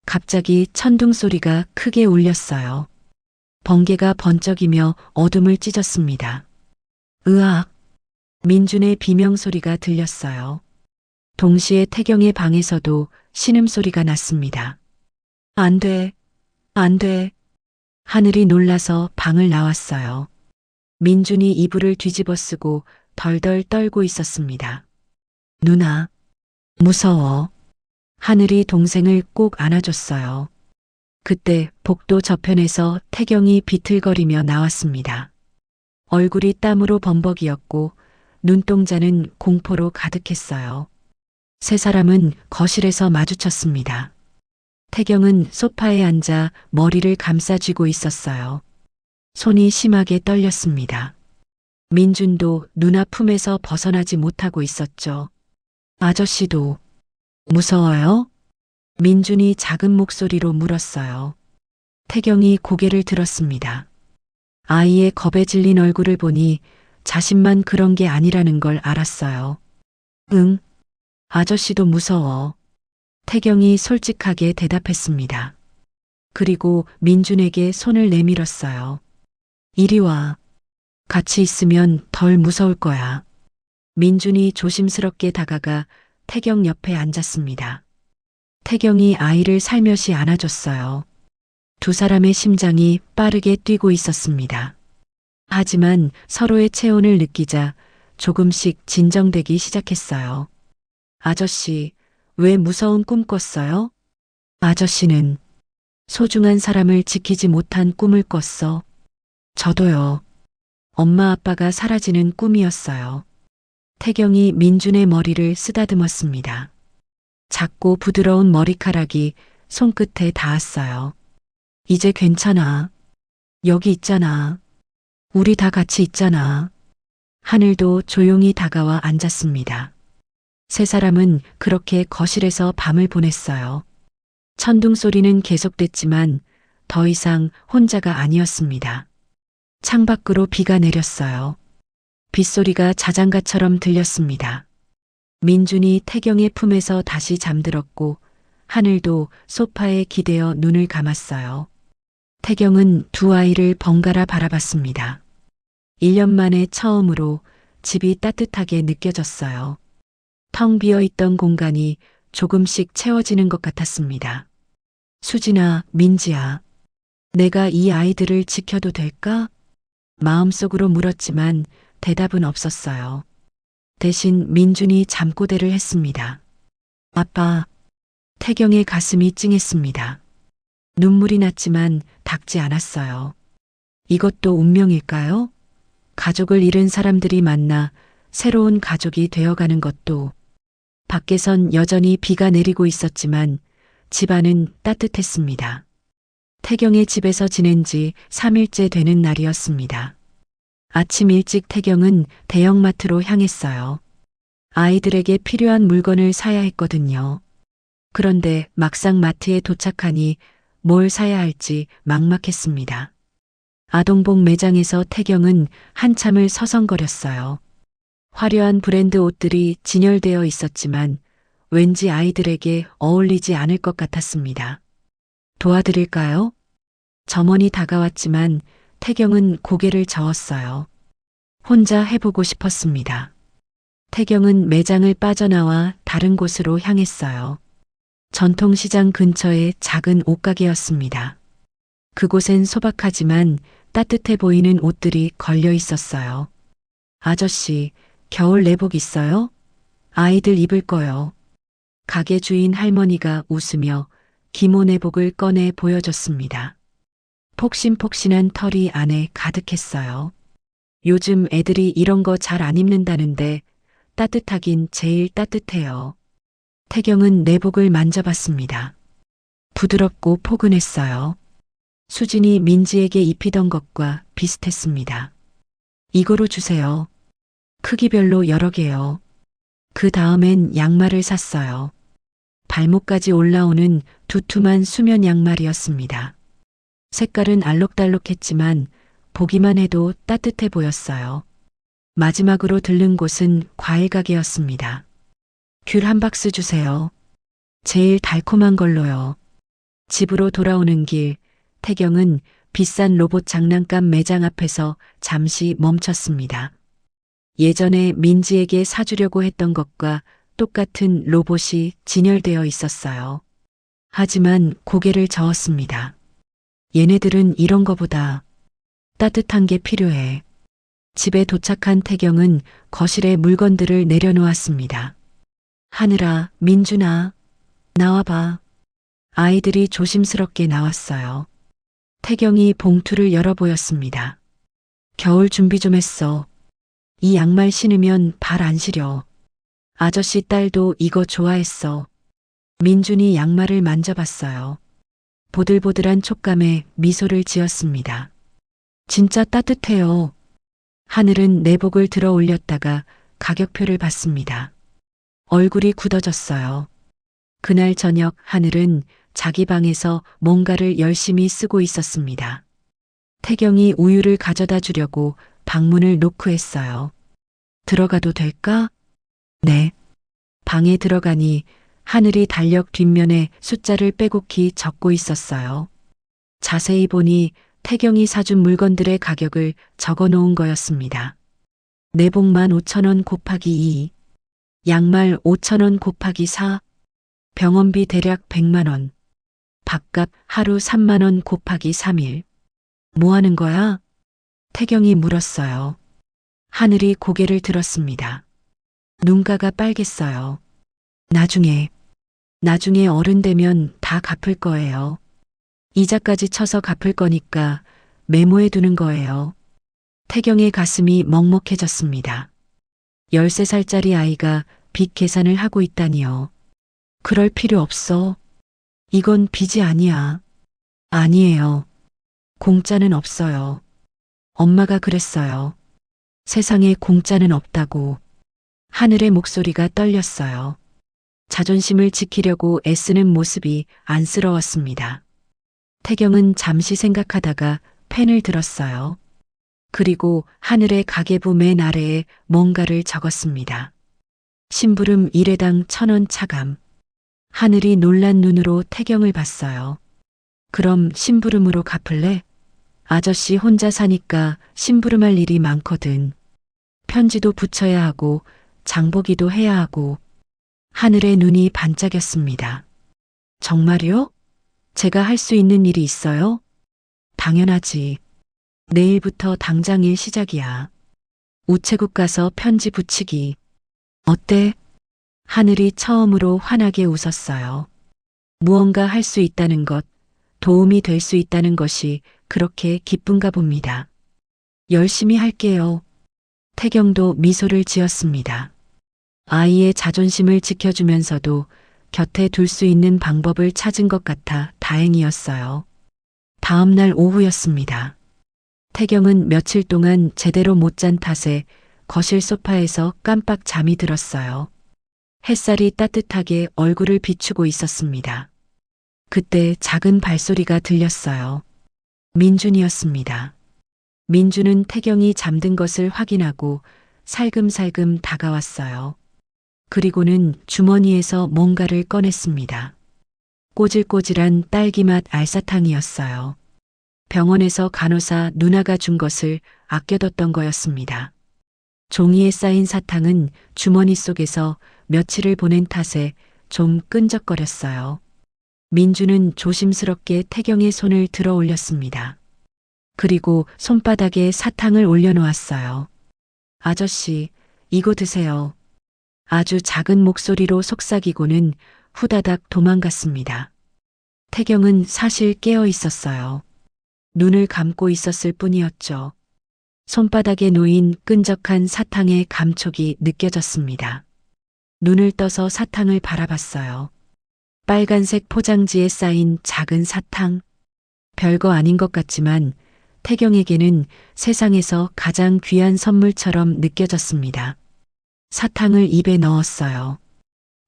갑자기 천둥 소리가 크게 울렸어요. 번개가 번쩍이며 어둠을 찢었습니다. 으악! 민준의 비명소리가 들렸어요. 동시에 태경의 방에서도 신음소리가 났습니다. 안 돼, 안 돼. 하늘이 놀라서 방을 나왔어요. 민준이 이불을 뒤집어 쓰고 덜덜 떨고 있었습니다. 누나, 무서워. 하늘이 동생을 꼭 안아줬어요. 그때 복도 저편에서 태경이 비틀거리며 나왔습니다. 얼굴이 땀으로 범벅이었고 눈동자는 공포로 가득했어요. 세 사람은 거실에서 마주쳤습니다. 태경은 소파에 앉아 머리를 감싸쥐고 있었어요. 손이 심하게 떨렸습니다. 민준도 누나 품에서 벗어나지 못하고 있었죠. 아저씨도 무서워요? 민준이 작은 목소리로 물었어요. 태경이 고개를 들었습니다. 아이의 겁에 질린 얼굴을 보니 자신만 그런 게 아니라는 걸 알았어요. 응, 아저씨도 무서워. 태경이 솔직하게 대답했습니다. 그리고 민준에게 손을 내밀었어요. 이리 와. 같이 있으면 덜 무서울 거야. 민준이 조심스럽게 다가가 태경 옆에 앉았습니다. 태경이 아이를 살며시 안아줬어요. 두 사람의 심장이 빠르게 뛰고 있었습니다. 하지만 서로의 체온을 느끼자 조금씩 진정되기 시작했어요. 아저씨, 왜 무서운 꿈 꿨어요? 아저씨는 소중한 사람을 지키지 못한 꿈을 꿨어. 저도요. 엄마 아빠가 사라지는 꿈이었어요. 태경이 민준의 머리를 쓰다듬었습니다. 작고 부드러운 머리카락이 손끝에 닿았어요. 이제 괜찮아. 여기 있잖아. 우리 다 같이 있잖아. 하늘도 조용히 다가와 앉았습니다. 세 사람은 그렇게 거실에서 밤을 보냈어요. 천둥 소리는 계속됐지만 더 이상 혼자가 아니었습니다. 창밖으로 비가 내렸어요. 빗소리가 자장가처럼 들렸습니다. 민준이 태경의 품에서 다시 잠들었고 하늘도 소파에 기대어 눈을 감았어요. 태경은 두 아이를 번갈아 바라봤습니다. 1년 만에 처음으로 집이 따뜻하게 느껴졌어요. 텅 비어 있던 공간이 조금씩 채워지는 것 같았습니다. 수진아, 민지야, 내가 이 아이들을 지켜도 될까? 마음속으로 물었지만 대답은 없었어요. 대신 민준이 잠꼬대를 했습니다. 아빠. 태경의 가슴이 찡했습니다. 눈물이 났지만 닦지 않았어요. 이것도 운명일까요? 가족을 잃은 사람들이 만나 새로운 가족이 되어가는 것도. 밖에선 여전히 비가 내리고 있었지만 집안은 따뜻했습니다. 태경의 집에서 지낸 지 3일째 되는 날이었습니다. 아침 일찍 태경은 대형마트로 향했어요. 아이들에게 필요한 물건을 사야 했거든요. 그런데 막상 마트에 도착하니 뭘 사야 할지 막막했습니다. 아동복 매장에서 태경은 한참을 서성거렸어요. 화려한 브랜드 옷들이 진열되어 있었지만 왠지 아이들에게 어울리지 않을 것 같았습니다. 도와드릴까요? 점원이 다가왔지만 태경은 고개를 저었어요. 혼자 해보고 싶었습니다. 태경은 매장을 빠져나와 다른 곳으로 향했어요. 전통시장 근처의 작은 옷가게였습니다. 그곳엔 소박하지만 따뜻해 보이는 옷들이 걸려 있었어요. 아저씨, 겨울 내복 있어요? 아이들 입을 거요. 가게 주인 할머니가 웃으며 기모 내복을 꺼내 보여줬습니다. 폭신폭신한 털이 안에 가득했어요. 요즘 애들이 이런 거 잘 안 입는다는데 따뜻하긴 제일 따뜻해요. 태경은 내복을 만져봤습니다. 부드럽고 포근했어요. 수진이 민지에게 입히던 것과 비슷했습니다. 이거로 주세요. 크기별로 여러 개요. 그 다음엔 양말을 샀어요. 발목까지 올라오는 두툼한 수면 양말이었습니다. 색깔은 알록달록했지만 보기만 해도 따뜻해 보였어요. 마지막으로 들른 곳은 과일 가게였습니다. 귤 한 박스 주세요. 제일 달콤한 걸로요. 집으로 돌아오는 길, 태경은 비싼 로봇 장난감 매장 앞에서 잠시 멈췄습니다. 예전에 민지에게 사주려고 했던 것과 똑같은 로봇이 진열되어 있었어요. 하지만 고개를 저었습니다. 얘네들은 이런 거보다 따뜻한 게 필요해. 집에 도착한 태경은 거실에 물건들을 내려놓았습니다. 하늘아, 민준아, 나와봐. 아이들이 조심스럽게 나왔어요. 태경이 봉투를 열어 보였습니다. 겨울 준비 좀 했어. 이 양말 신으면 발 안 시려. 아저씨 딸도 이거 좋아했어. 민준이 양말을 만져봤어요. 보들보들한 촉감에 미소를 지었습니다. 진짜 따뜻해요. 하늘은 내복을 들어 올렸다가 가격표를 봤습니다. 얼굴이 굳어졌어요. 그날 저녁 하늘은 자기 방에서 뭔가를 열심히 쓰고 있었습니다. 태경이 우유를 가져다 주려고 방문을 노크했어요. 들어가도 될까? 네. 방에 들어가니 하늘이 달력 뒷면에 숫자를 빼곡히 적고 있었어요. 자세히 보니 태경이 사준 물건들의 가격을 적어 놓은 거였습니다. 내복 15,000원 곱하기 2, 양말 5,000원 곱하기 4, 병원비 대략 100만 원, 밥값 하루 3만 원 곱하기 3일. 뭐 하는 거야? 태경이 물었어요. 하늘이 고개를 들었습니다. 눈가가 빨갰어요. 나중에 어른 되면 다 갚을 거예요. 이자까지 쳐서 갚을 거니까 메모해 두는 거예요. 태경의 가슴이 먹먹해졌습니다. 13살짜리 아이가 빚 계산을 하고 있다니요. 그럴 필요 없어. 이건 빚이 아니야. 아니에요. 공짜는 없어요. 엄마가 그랬어요. 세상에 공짜는 없다고. 하늘의 목소리가 떨렸어요. 자존심을 지키려고 애쓰는 모습이 안쓰러웠습니다. 태경은 잠시 생각하다가 펜을 들었어요. 그리고 하늘의 가계부 맨 아래에 뭔가를 적었습니다. 심부름 1회당 1,000원 차감. 하늘이 놀란 눈으로 태경을 봤어요. 그럼 심부름으로 갚을래? 아저씨 혼자 사니까 심부름할 일이 많거든. 편지도 붙여야 하고 장보기도 해야 하고. 하늘의 눈이 반짝였습니다. 정말요? 제가 할 수 있는 일이 있어요? 당연하지. 내일부터 당장 일 시작이야. 우체국 가서 편지 붙이기. 어때? 하늘이 처음으로 환하게 웃었어요. 무언가 할 수 있다는 것, 도움이 될 수 있다는 것이 그렇게 기쁜가 봅니다. 열심히 할게요. 태경도 미소를 지었습니다. 아이의 자존심을 지켜주면서도 곁에 둘 수 있는 방법을 찾은 것 같아 다행이었어요. 다음 날 오후였습니다. 태경은 며칠 동안 제대로 못 잔 탓에 거실 소파에서 깜빡 잠이 들었어요. 햇살이 따뜻하게 얼굴을 비추고 있었습니다. 그때 작은 발소리가 들렸어요. 민준이었습니다. 민준은 태경이 잠든 것을 확인하고 살금살금 다가왔어요. 그리고는 주머니에서 뭔가를 꺼냈습니다. 꼬질꼬질한 딸기맛 알사탕이었어요. 병원에서 간호사 누나가 준 것을 아껴뒀던 거였습니다. 종이에 쌓인 사탕은 주머니 속에서 며칠을 보낸 탓에 좀 끈적거렸어요. 민주는 조심스럽게 태경의 손을 들어 올렸습니다. 그리고 손바닥에 사탕을 올려놓았어요. 아저씨, 이거 드세요. 아주 작은 목소리로 속삭이고는 후다닥 도망갔습니다. 태경은 사실 깨어 있었어요. 눈을 감고 있었을 뿐이었죠. 손바닥에 놓인 끈적한 사탕의 감촉이 느껴졌습니다. 눈을 떠서 사탕을 바라봤어요. 빨간색 포장지에 쌓인 작은 사탕. 별거 아닌 것 같지만 태경에게는 세상에서 가장 귀한 선물처럼 느껴졌습니다. 사탕을 입에 넣었어요.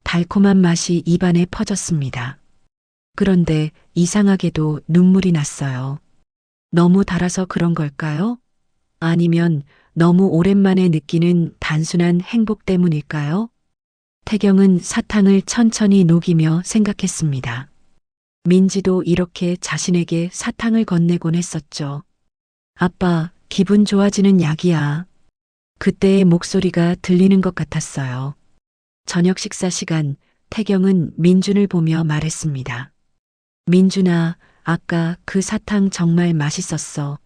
달콤한 맛이 입안에 퍼졌습니다. 그런데 이상하게도 눈물이 났어요. 너무 달아서 그런 걸까요? 아니면 너무 오랜만에 느끼는 단순한 행복 때문일까요? 태경은 사탕을 천천히 녹이며 생각했습니다. 민지도 이렇게 자신에게 사탕을 건네곤 했었죠. 아빠, 기분 좋아지는 약이야. 그때의 목소리가 들리는 것 같았어요. 저녁 식사 시간, 태경은 민준을 보며 말했습니다. 민준아, 아까 그 사탕 정말 맛있었어.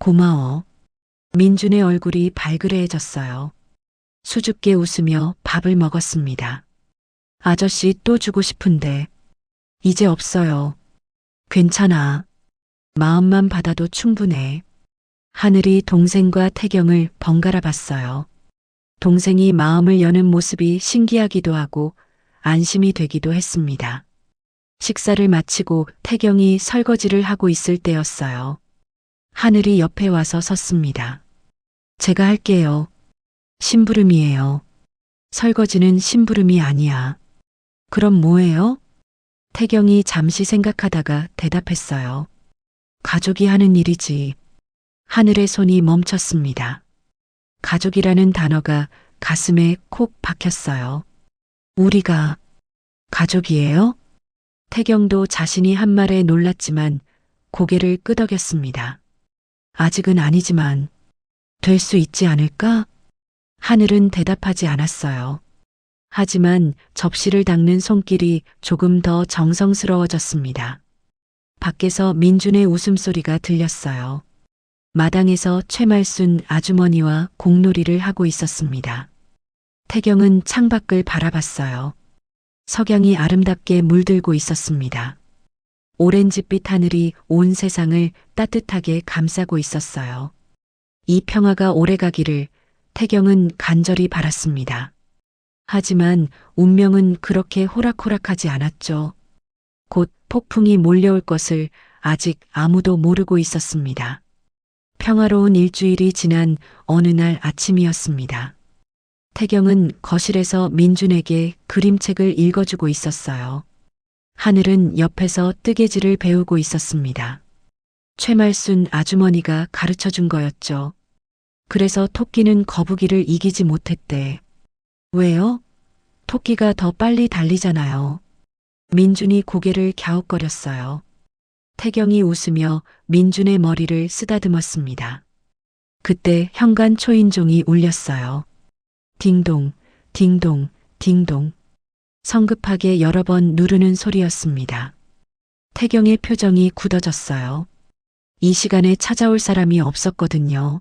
고마워. 민준의 얼굴이 발그레해졌어요. 수줍게 웃으며 밥을 먹었습니다. 아저씨 또 주고 싶은데. 이제 없어요. 괜찮아. 마음만 받아도 충분해. 하늘이 동생과 태경을 번갈아 봤어요. 동생이 마음을 여는 모습이 신기하기도 하고 안심이 되기도 했습니다. 식사를 마치고 태경이 설거지를 하고 있을 때였어요. 하늘이 옆에 와서 섰습니다. 제가 할게요. 심부름이에요. 설거지는 심부름이 아니야. 그럼 뭐예요? 태경이 잠시 생각하다가 대답했어요. 가족이 하는 일이지. 하늘의 손이 멈췄습니다. 가족이라는 단어가 가슴에 콕 박혔어요. 우리가 가족이에요? 태경도 자신이 한 말에 놀랐지만 고개를 끄덕였습니다. 아직은 아니지만 될 수 있지 않을까? 하늘은 대답하지 않았어요. 하지만 접시를 닦는 손길이 조금 더 정성스러워졌습니다. 밖에서 민준의 웃음소리가 들렸어요. 마당에서 최말순 아주머니와 공놀이를 하고 있었습니다. 태경은 창밖을 바라봤어요. 석양이 아름답게 물들고 있었습니다. 오렌지빛 하늘이 온 세상을 따뜻하게 감싸고 있었어요. 이 평화가 오래가기를 태경은 간절히 바랐습니다. 하지만 운명은 그렇게 호락호락하지 않았죠. 곧 폭풍이 몰려올 것을 아직 아무도 모르고 있었습니다. 평화로운 일주일이 지난 어느 날 아침이었습니다. 태경은 거실에서 민준에게 그림책을 읽어주고 있었어요. 하늘은 옆에서 뜨개질을 배우고 있었습니다. 최말순 아주머니가 가르쳐 준 거였죠. 그래서 토끼는 거북이를 이기지 못했대. 왜요? 토끼가 더 빨리 달리잖아요. 민준이 고개를 갸웃거렸어요. 태경이 웃으며 민준의 머리를 쓰다듬었습니다. 그때 현관 초인종이 울렸어요. 딩동, 딩동, 딩동. 성급하게 여러 번 누르는 소리였습니다. 태경의 표정이 굳어졌어요. 이 시간에 찾아올 사람이 없었거든요.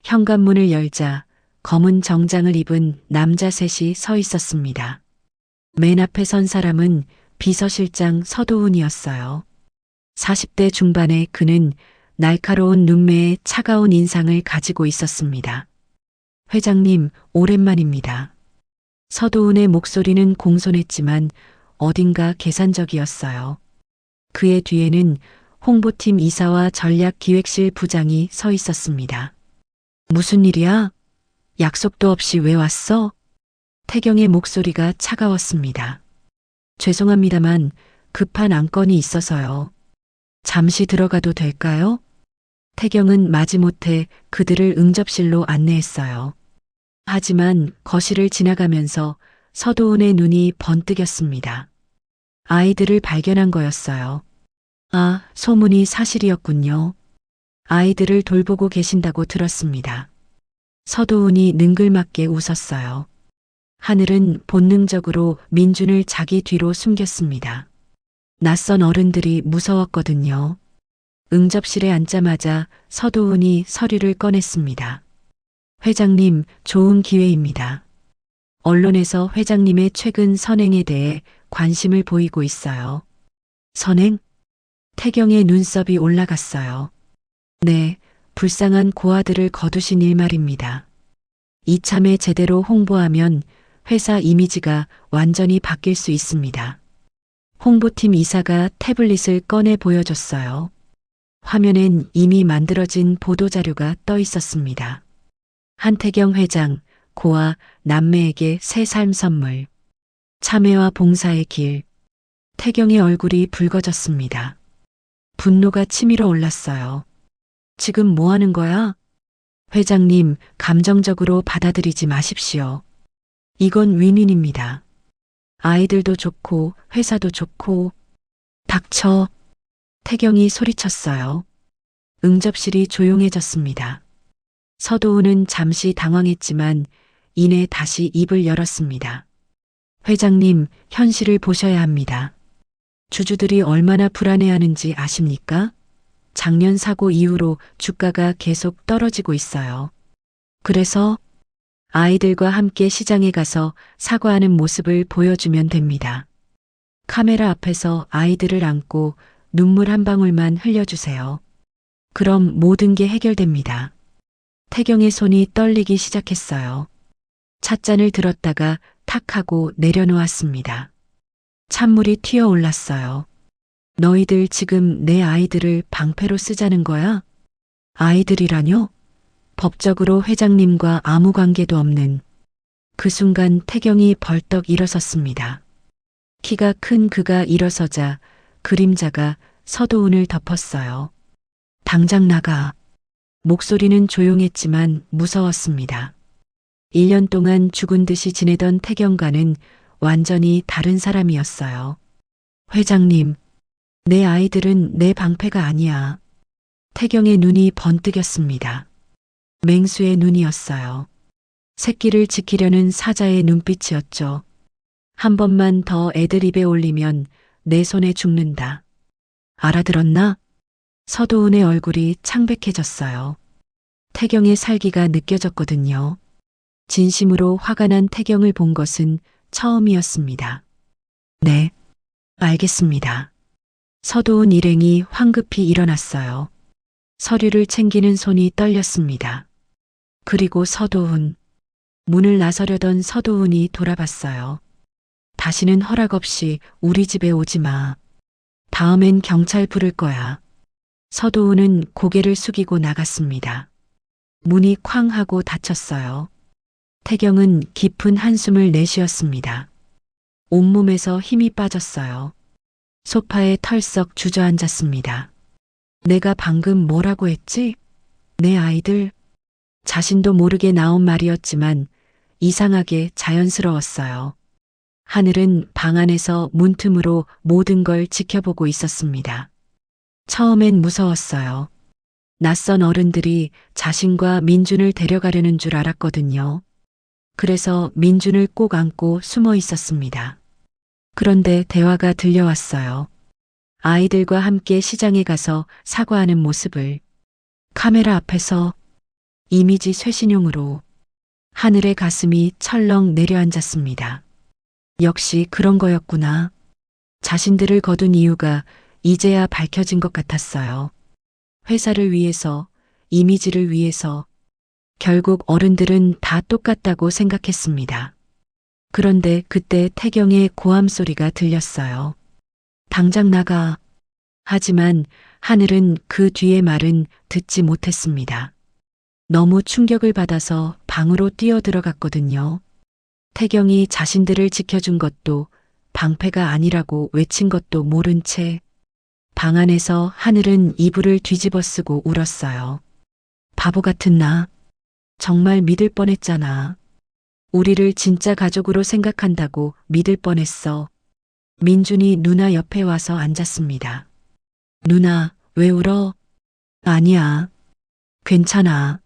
현관문을 열자 검은 정장을 입은 남자 셋이 서 있었습니다. 맨 앞에 선 사람은 비서실장 서도훈이었어요. 40대 중반의 그는 날카로운 눈매에 차가운 인상을 가지고 있었습니다. 회장님, 오랜만입니다. 서도훈의 목소리는 공손했지만 어딘가 계산적이었어요. 그의 뒤에는 홍보팀 이사와 전략기획실 부장이 서 있었습니다. 무슨 일이야? 약속도 없이 왜 왔어? 태경의 목소리가 차가웠습니다. 죄송합니다만 급한 안건이 있어서요. 잠시 들어가도 될까요? 태경은 마지못해 그들을 응접실로 안내했어요. 하지만 거실을 지나가면서 서도훈의 눈이 번뜩였습니다. 아이들을 발견한 거였어요. 아, 소문이 사실이었군요. 아이들을 돌보고 계신다고 들었습니다. 서도훈이 능글맞게 웃었어요. 하늘은 본능적으로 민준을 자기 뒤로 숨겼습니다. 낯선 어른들이 무서웠거든요. 응접실에 앉자마자 서도훈이 서류를 꺼냈습니다. 회장님, 좋은 기회입니다. 언론에서 회장님의 최근 선행에 대해 관심을 보이고 있어요. 선행? 태경의 눈썹이 올라갔어요. 네, 불쌍한 고아들을 거두신 일 말입니다. 이참에 제대로 홍보하면 회사 이미지가 완전히 바뀔 수 있습니다. 홍보팀 이사가 태블릿을 꺼내 보여줬어요. 화면엔 이미 만들어진 보도자료가 떠 있었습니다. 한태경 회장, 고아, 남매에게 새 삶 선물. 참회와 봉사의 길. 태경의 얼굴이 붉어졌습니다. 분노가 치밀어 올랐어요. 지금 뭐 하는 거야? 회장님, 감정적으로 받아들이지 마십시오. 이건 윈윈입니다. 아이들도 좋고, 회사도 좋고. 닥쳐. 태경이 소리쳤어요. 응접실이 조용해졌습니다. 서도훈은 잠시 당황했지만 이내 다시 입을 열었습니다. 회장님, 현실을 보셔야 합니다. 주주들이 얼마나 불안해하는지 아십니까? 작년 사고 이후로 주가가 계속 떨어지고 있어요. 그래서 아이들과 함께 시장에 가서 사과하는 모습을 보여주면 됩니다. 카메라 앞에서 아이들을 안고 눈물 한 방울만 흘려주세요. 그럼 모든 게 해결됩니다. 태경의 손이 떨리기 시작했어요. 찻잔을 들었다가 탁 하고 내려놓았습니다. 찬물이 튀어 올랐어요. 너희들 지금 내 아이들을 방패로 쓰자는 거야? 아이들이라뇨? 법적으로 회장님과 아무 관계도 없는. 그 순간 태경이 벌떡 일어섰습니다. 키가 큰 그가 일어서자 그림자가 서도훈을 덮었어요. 당장 나가. 목소리는 조용했지만 무서웠습니다. 1년 동안 죽은 듯이 지내던 태경과는 완전히 다른 사람이었어요. 회장님, 내 아이들은 내 방패가 아니야. 태경의 눈이 번뜩였습니다. 맹수의 눈이었어요. 새끼를 지키려는 사자의 눈빛이었죠. 한 번만 더 애들 입에 올리면 내 손에 죽는다. 알아들었나? 서도훈의 얼굴이 창백해졌어요. 태경의 살기가 느껴졌거든요. 진심으로 화가 난 태경을 본 것은 처음이었습니다. 네, 알겠습니다. 서도훈 일행이 황급히 일어났어요. 서류를 챙기는 손이 떨렸습니다. 그리고 서도훈. 문을 나서려던 서도훈이 돌아봤어요. 다시는 허락 없이 우리 집에 오지 마. 다음엔 경찰 부를 거야. 서도훈은 고개를 숙이고 나갔습니다. 문이 쾅 하고 닫혔어요. 태경은 깊은 한숨을 내쉬었습니다. 온몸에서 힘이 빠졌어요. 소파에 털썩 주저앉았습니다. 내가 방금 뭐라고 했지? 내 아이들. 자신도 모르게 나온 말이었지만 이상하게 자연스러웠어요. 하늘은 방 안에서 문틈으로 모든 걸 지켜보고 있었습니다. 처음엔 무서웠어요. 낯선 어른들이 자신과 민준을 데려가려는 줄 알았거든요. 그래서 민준을 꼭 안고 숨어 있었습니다. 그런데 대화가 들려왔어요. 아이들과 함께 시장에 가서 사과하는 모습을. 카메라 앞에서 이미지 쇄신용으로. 하늘의 가슴이 철렁 내려앉았습니다. 역시 그런 거였구나. 자신들을 거둔 이유가 이제야 밝혀진 것 같았어요. 회사를 위해서, 이미지를 위해서. 결국 어른들은 다 똑같다고 생각했습니다. 그런데 그때 태경의 고함 소리가 들렸어요. 당장 나가. 하지만 하늘은 그 뒤의 말은 듣지 못했습니다. 너무 충격을 받아서 방으로 뛰어들어갔거든요. 태경이 자신들을 지켜준 것도 방패가 아니라고 외친 것도 모른 채 방 안에서 하늘은 이불을 뒤집어 쓰고 울었어요. 바보 같은 나. 정말 믿을 뻔했잖아. 우리를 진짜 가족으로 생각한다고 믿을 뻔했어. 민준이 누나 옆에 와서 앉았습니다. 누나, 왜 울어? 아니야. 괜찮아.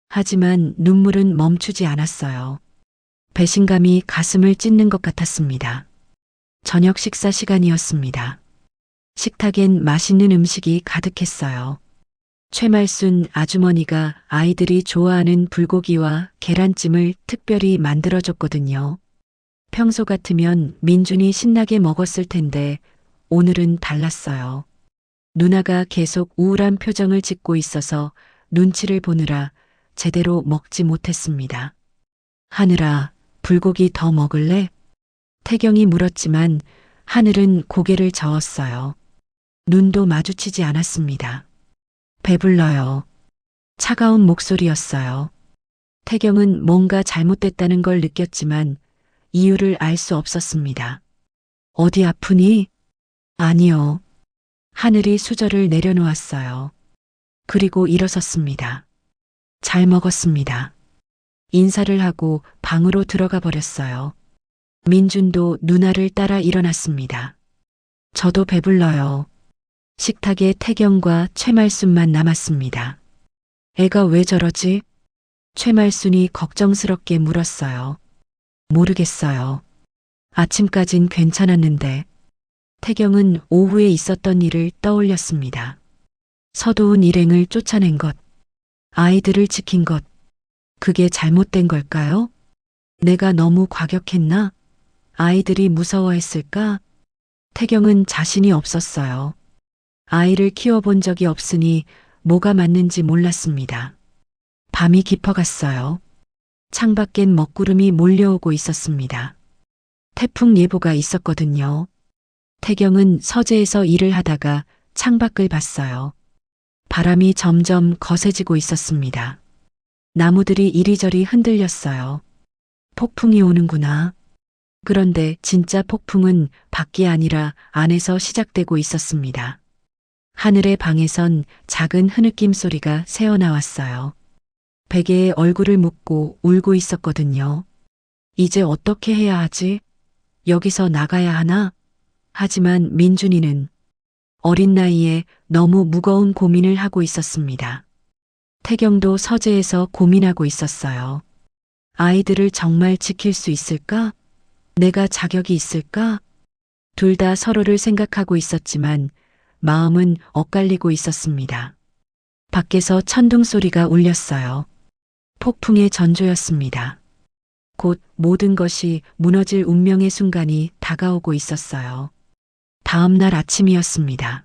하지만 눈물은 멈추지 않았어요. 배신감이 가슴을 찢는 것 같았습니다. 저녁 식사 시간이었습니다. 식탁엔 맛있는 음식이 가득했어요. 최말순 아주머니가 아이들이 좋아하는 불고기와 계란찜을 특별히 만들어줬거든요. 평소 같으면 민준이 신나게 먹었을 텐데 오늘은 달랐어요. 누나가 계속 우울한 표정을 짓고 있어서 눈치를 보느라 제대로 먹지 못했습니다. 하늘아, 불고기 더 먹을래? 태경이 물었지만 하늘은 고개를 저었어요. 눈도 마주치지 않았습니다. 배불러요. 차가운 목소리였어요. 태경은 뭔가 잘못됐다는 걸 느꼈지만 이유를 알 수 없었습니다. 어디 아프니? 아니요. 하늘이 수저를 내려놓았어요. 그리고 일어섰습니다. 잘 먹었습니다. 인사를 하고 방으로 들어가 버렸어요. 민준도 누나를 따라 일어났습니다. 저도 배불러요. 식탁에 태경과 최말순만 남았습니다. 애가 왜 저러지? 최말순이 걱정스럽게 물었어요. 모르겠어요. 아침까진 괜찮았는데. 태경은 오후에 있었던 일을 떠올렸습니다. 서도훈 일행을 쫓아낸 것, 아이들을 지킨 것, 그게 잘못된 걸까요? 내가 너무 과격했나? 아이들이 무서워했을까? 태경은 자신이 없었어요. 아이를 키워본 적이 없으니 뭐가 맞는지 몰랐습니다. 밤이 깊어갔어요. 창밖엔 먹구름이 몰려오고 있었습니다. 태풍 예보가 있었거든요. 태경은 서재에서 일을 하다가 창밖을 봤어요. 바람이 점점 거세지고 있었습니다. 나무들이 이리저리 흔들렸어요. 폭풍이 오는구나. 그런데 진짜 폭풍은 밖이 아니라 안에서 시작되고 있었습니다. 하늘의 방에선 작은 흐느낌 소리가 새어나왔어요. 베개에 얼굴을 묻고 울고 있었거든요. 이제 어떻게 해야 하지? 여기서 나가야 하나? 하지만 민준이는 어린 나이에 너무 무거운 고민을 하고 있었습니다. 태경도 서재에서 고민하고 있었어요. 아이들을 정말 지킬 수 있을까? 내가 자격이 있을까? 둘 다 서로를 생각하고 있었지만 마음은 엇갈리고 있었습니다. 밖에서 천둥 소리가 울렸어요. 폭풍의 전조였습니다. 곧 모든 것이 무너질 운명의 순간이 다가오고 있었어요. 다음 날 아침이었습니다.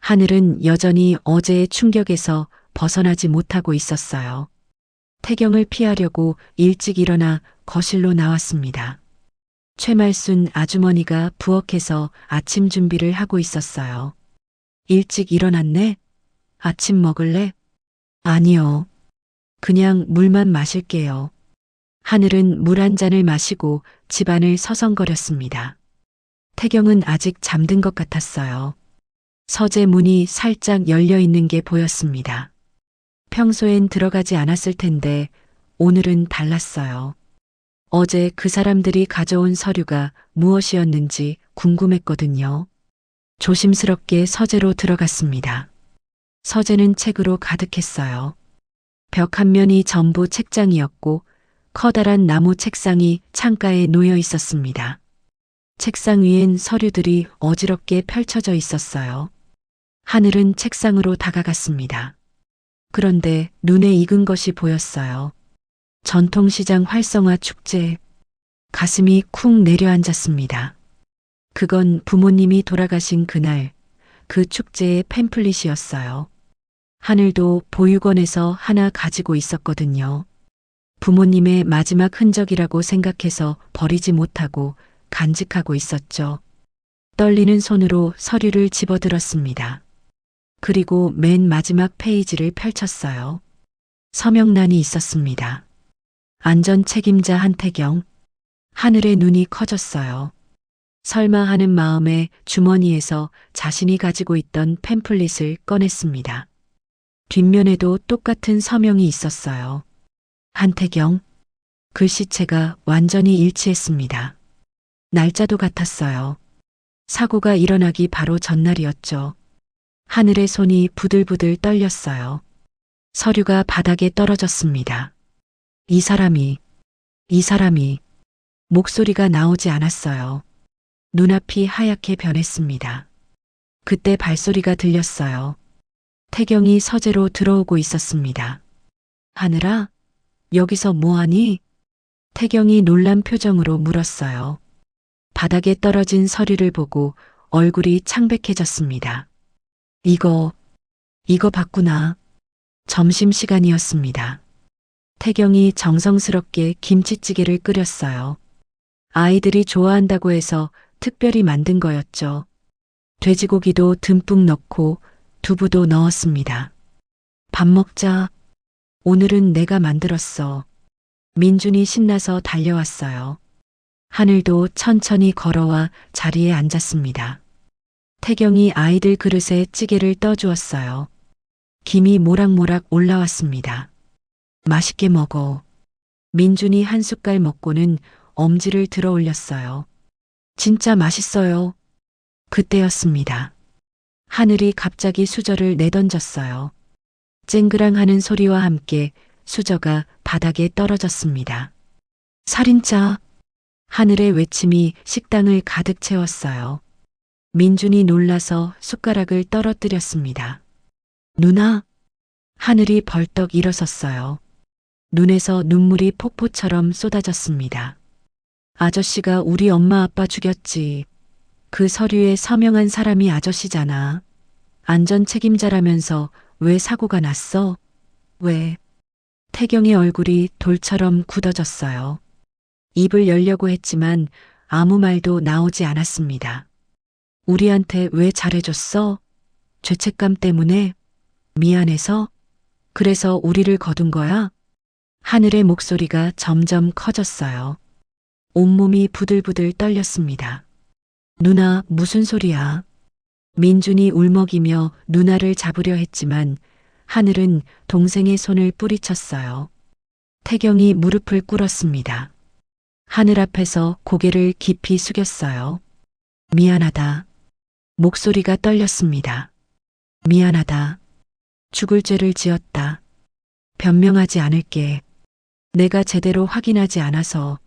하늘은 여전히 어제의 충격에서 벗어나지 못하고 있었어요. 태경을 피하려고 일찍 일어나 거실로 나왔습니다. 최말순 아주머니가 부엌에서 아침 준비를 하고 있었어요. 일찍 일어났네? 아침 먹을래? 아니요. 그냥 물만 마실게요. 하늘은 물 한 잔을 마시고 집안을 서성거렸습니다. 태경은 아직 잠든 것 같았어요. 서재 문이 살짝 열려 있는 게 보였습니다. 평소엔 들어가지 않았을 텐데 오늘은 달랐어요. 어제 그 사람들이 가져온 서류가 무엇이었는지 궁금했거든요. 조심스럽게 서재로 들어갔습니다. 서재는 책으로 가득했어요. 벽 한 면이 전부 책장이었고 커다란 나무 책상이 창가에 놓여 있었습니다. 책상 위엔 서류들이 어지럽게 펼쳐져 있었어요. 하늘은 책상으로 다가갔습니다. 그런데 눈에 익은 것이 보였어요. 전통시장 활성화 축제. 가슴이 쿵 내려앉았습니다. 그건 부모님이 돌아가신 그날 그 축제의 팸플릿이었어요. 하늘도 보육원에서 하나 가지고 있었거든요. 부모님의 마지막 흔적이라고 생각해서 버리지 못하고 간직하고 있었죠. 떨리는 손으로 서류를 집어들었습니다. 그리고 맨 마지막 페이지를 펼쳤어요. 서명란이 있었습니다. 안전 책임자 한태경. 하늘의 눈이 커졌어요. 설마 하는 마음에 주머니에서 자신이 가지고 있던 팸플릿을 꺼냈습니다. 뒷면에도 똑같은 서명이 있었어요. 한태경. 글씨체가 완전히 일치했습니다. 날짜도 같았어요. 사고가 일어나기 바로 전날이었죠. 하늘의 손이 부들부들 떨렸어요. 서류가 바닥에 떨어졌습니다. 이 사람이 목소리가 나오지 않았어요. 눈앞이 하얗게 변했습니다. 그때 발소리가 들렸어요. 태경이 서재로 들어오고 있었습니다. 하늘아, 여기서 뭐하니? 태경이 놀란 표정으로 물었어요. 바닥에 떨어진 서류를 보고 얼굴이 창백해졌습니다. 이거 봤구나. 점심시간이었습니다. 태경이 정성스럽게 김치찌개를 끓였어요. 아이들이 좋아한다고 해서 특별히 만든 거였죠. 돼지고기도 듬뿍 넣고 두부도 넣었습니다. 밥 먹자. 오늘은 내가 만들었어. 민준이 신나서 달려왔어요. 하늘도 천천히 걸어와 자리에 앉았습니다. 태경이 아이들 그릇에 찌개를 떠주었어요. 김이 모락모락 올라왔습니다. 맛있게 먹어. 민준이 한 숟갈 먹고는 엄지를 들어 올렸어요. 진짜 맛있어요. 그때였습니다. 하늘이 갑자기 수저를 내던졌어요. 쨍그랑하는 소리와 함께 수저가 바닥에 떨어졌습니다. 살인자! 하늘의 외침이 식당을 가득 채웠어요. 민준이 놀라서 숟가락을 떨어뜨렸습니다. 누나! 하늘이 벌떡 일어섰어요. 눈에서 눈물이 폭포처럼 쏟아졌습니다. 아저씨가 우리 엄마 아빠 죽였지. 그 서류에 서명한 사람이 아저씨잖아. 안전 책임자라면서 왜 사고가 났어? 왜? 태경의 얼굴이 돌처럼 굳어졌어요. 입을 열려고 했지만 아무 말도 나오지 않았습니다. 우리한테 왜 잘해줬어? 죄책감 때문에? 미안해서? 그래서 우리를 거둔 거야? 하늘의 목소리가 점점 커졌어요. 온몸이 부들부들 떨렸습니다. 누나, 무슨 소리야? 민준이 울먹이며 누나를 잡으려 했지만 하늘은 동생의 손을 뿌리쳤어요. 태경이 무릎을 꿇었습니다. 하늘 앞에서 고개를 깊이 숙였어요. 미안하다. 목소리가 떨렸습니다. 미안하다. 죽을 죄를 지었다. 변명하지 않을게. 내가 제대로 확인하지 않아서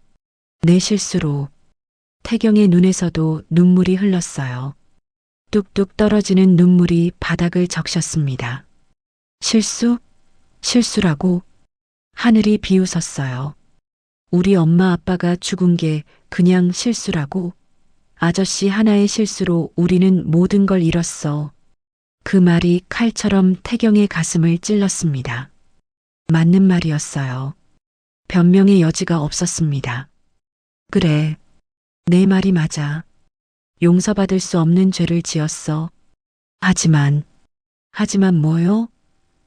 내 실수로. 태경의 눈에서도 눈물이 흘렀어요. 뚝뚝 떨어지는 눈물이 바닥을 적셨습니다. 실수? 실수라고? 하늘이 비웃었어요. 우리 엄마 아빠가 죽은 게 그냥 실수라고? 아저씨 하나의 실수로 우리는 모든 걸 잃었어. 그 말이 칼처럼 태경의 가슴을 찔렀습니다. 맞는 말이었어요. 변명의 여지가 없었습니다. 그래, 내 말이 맞아. 용서받을 수 없는 죄를 지었어. 하지만 뭐요?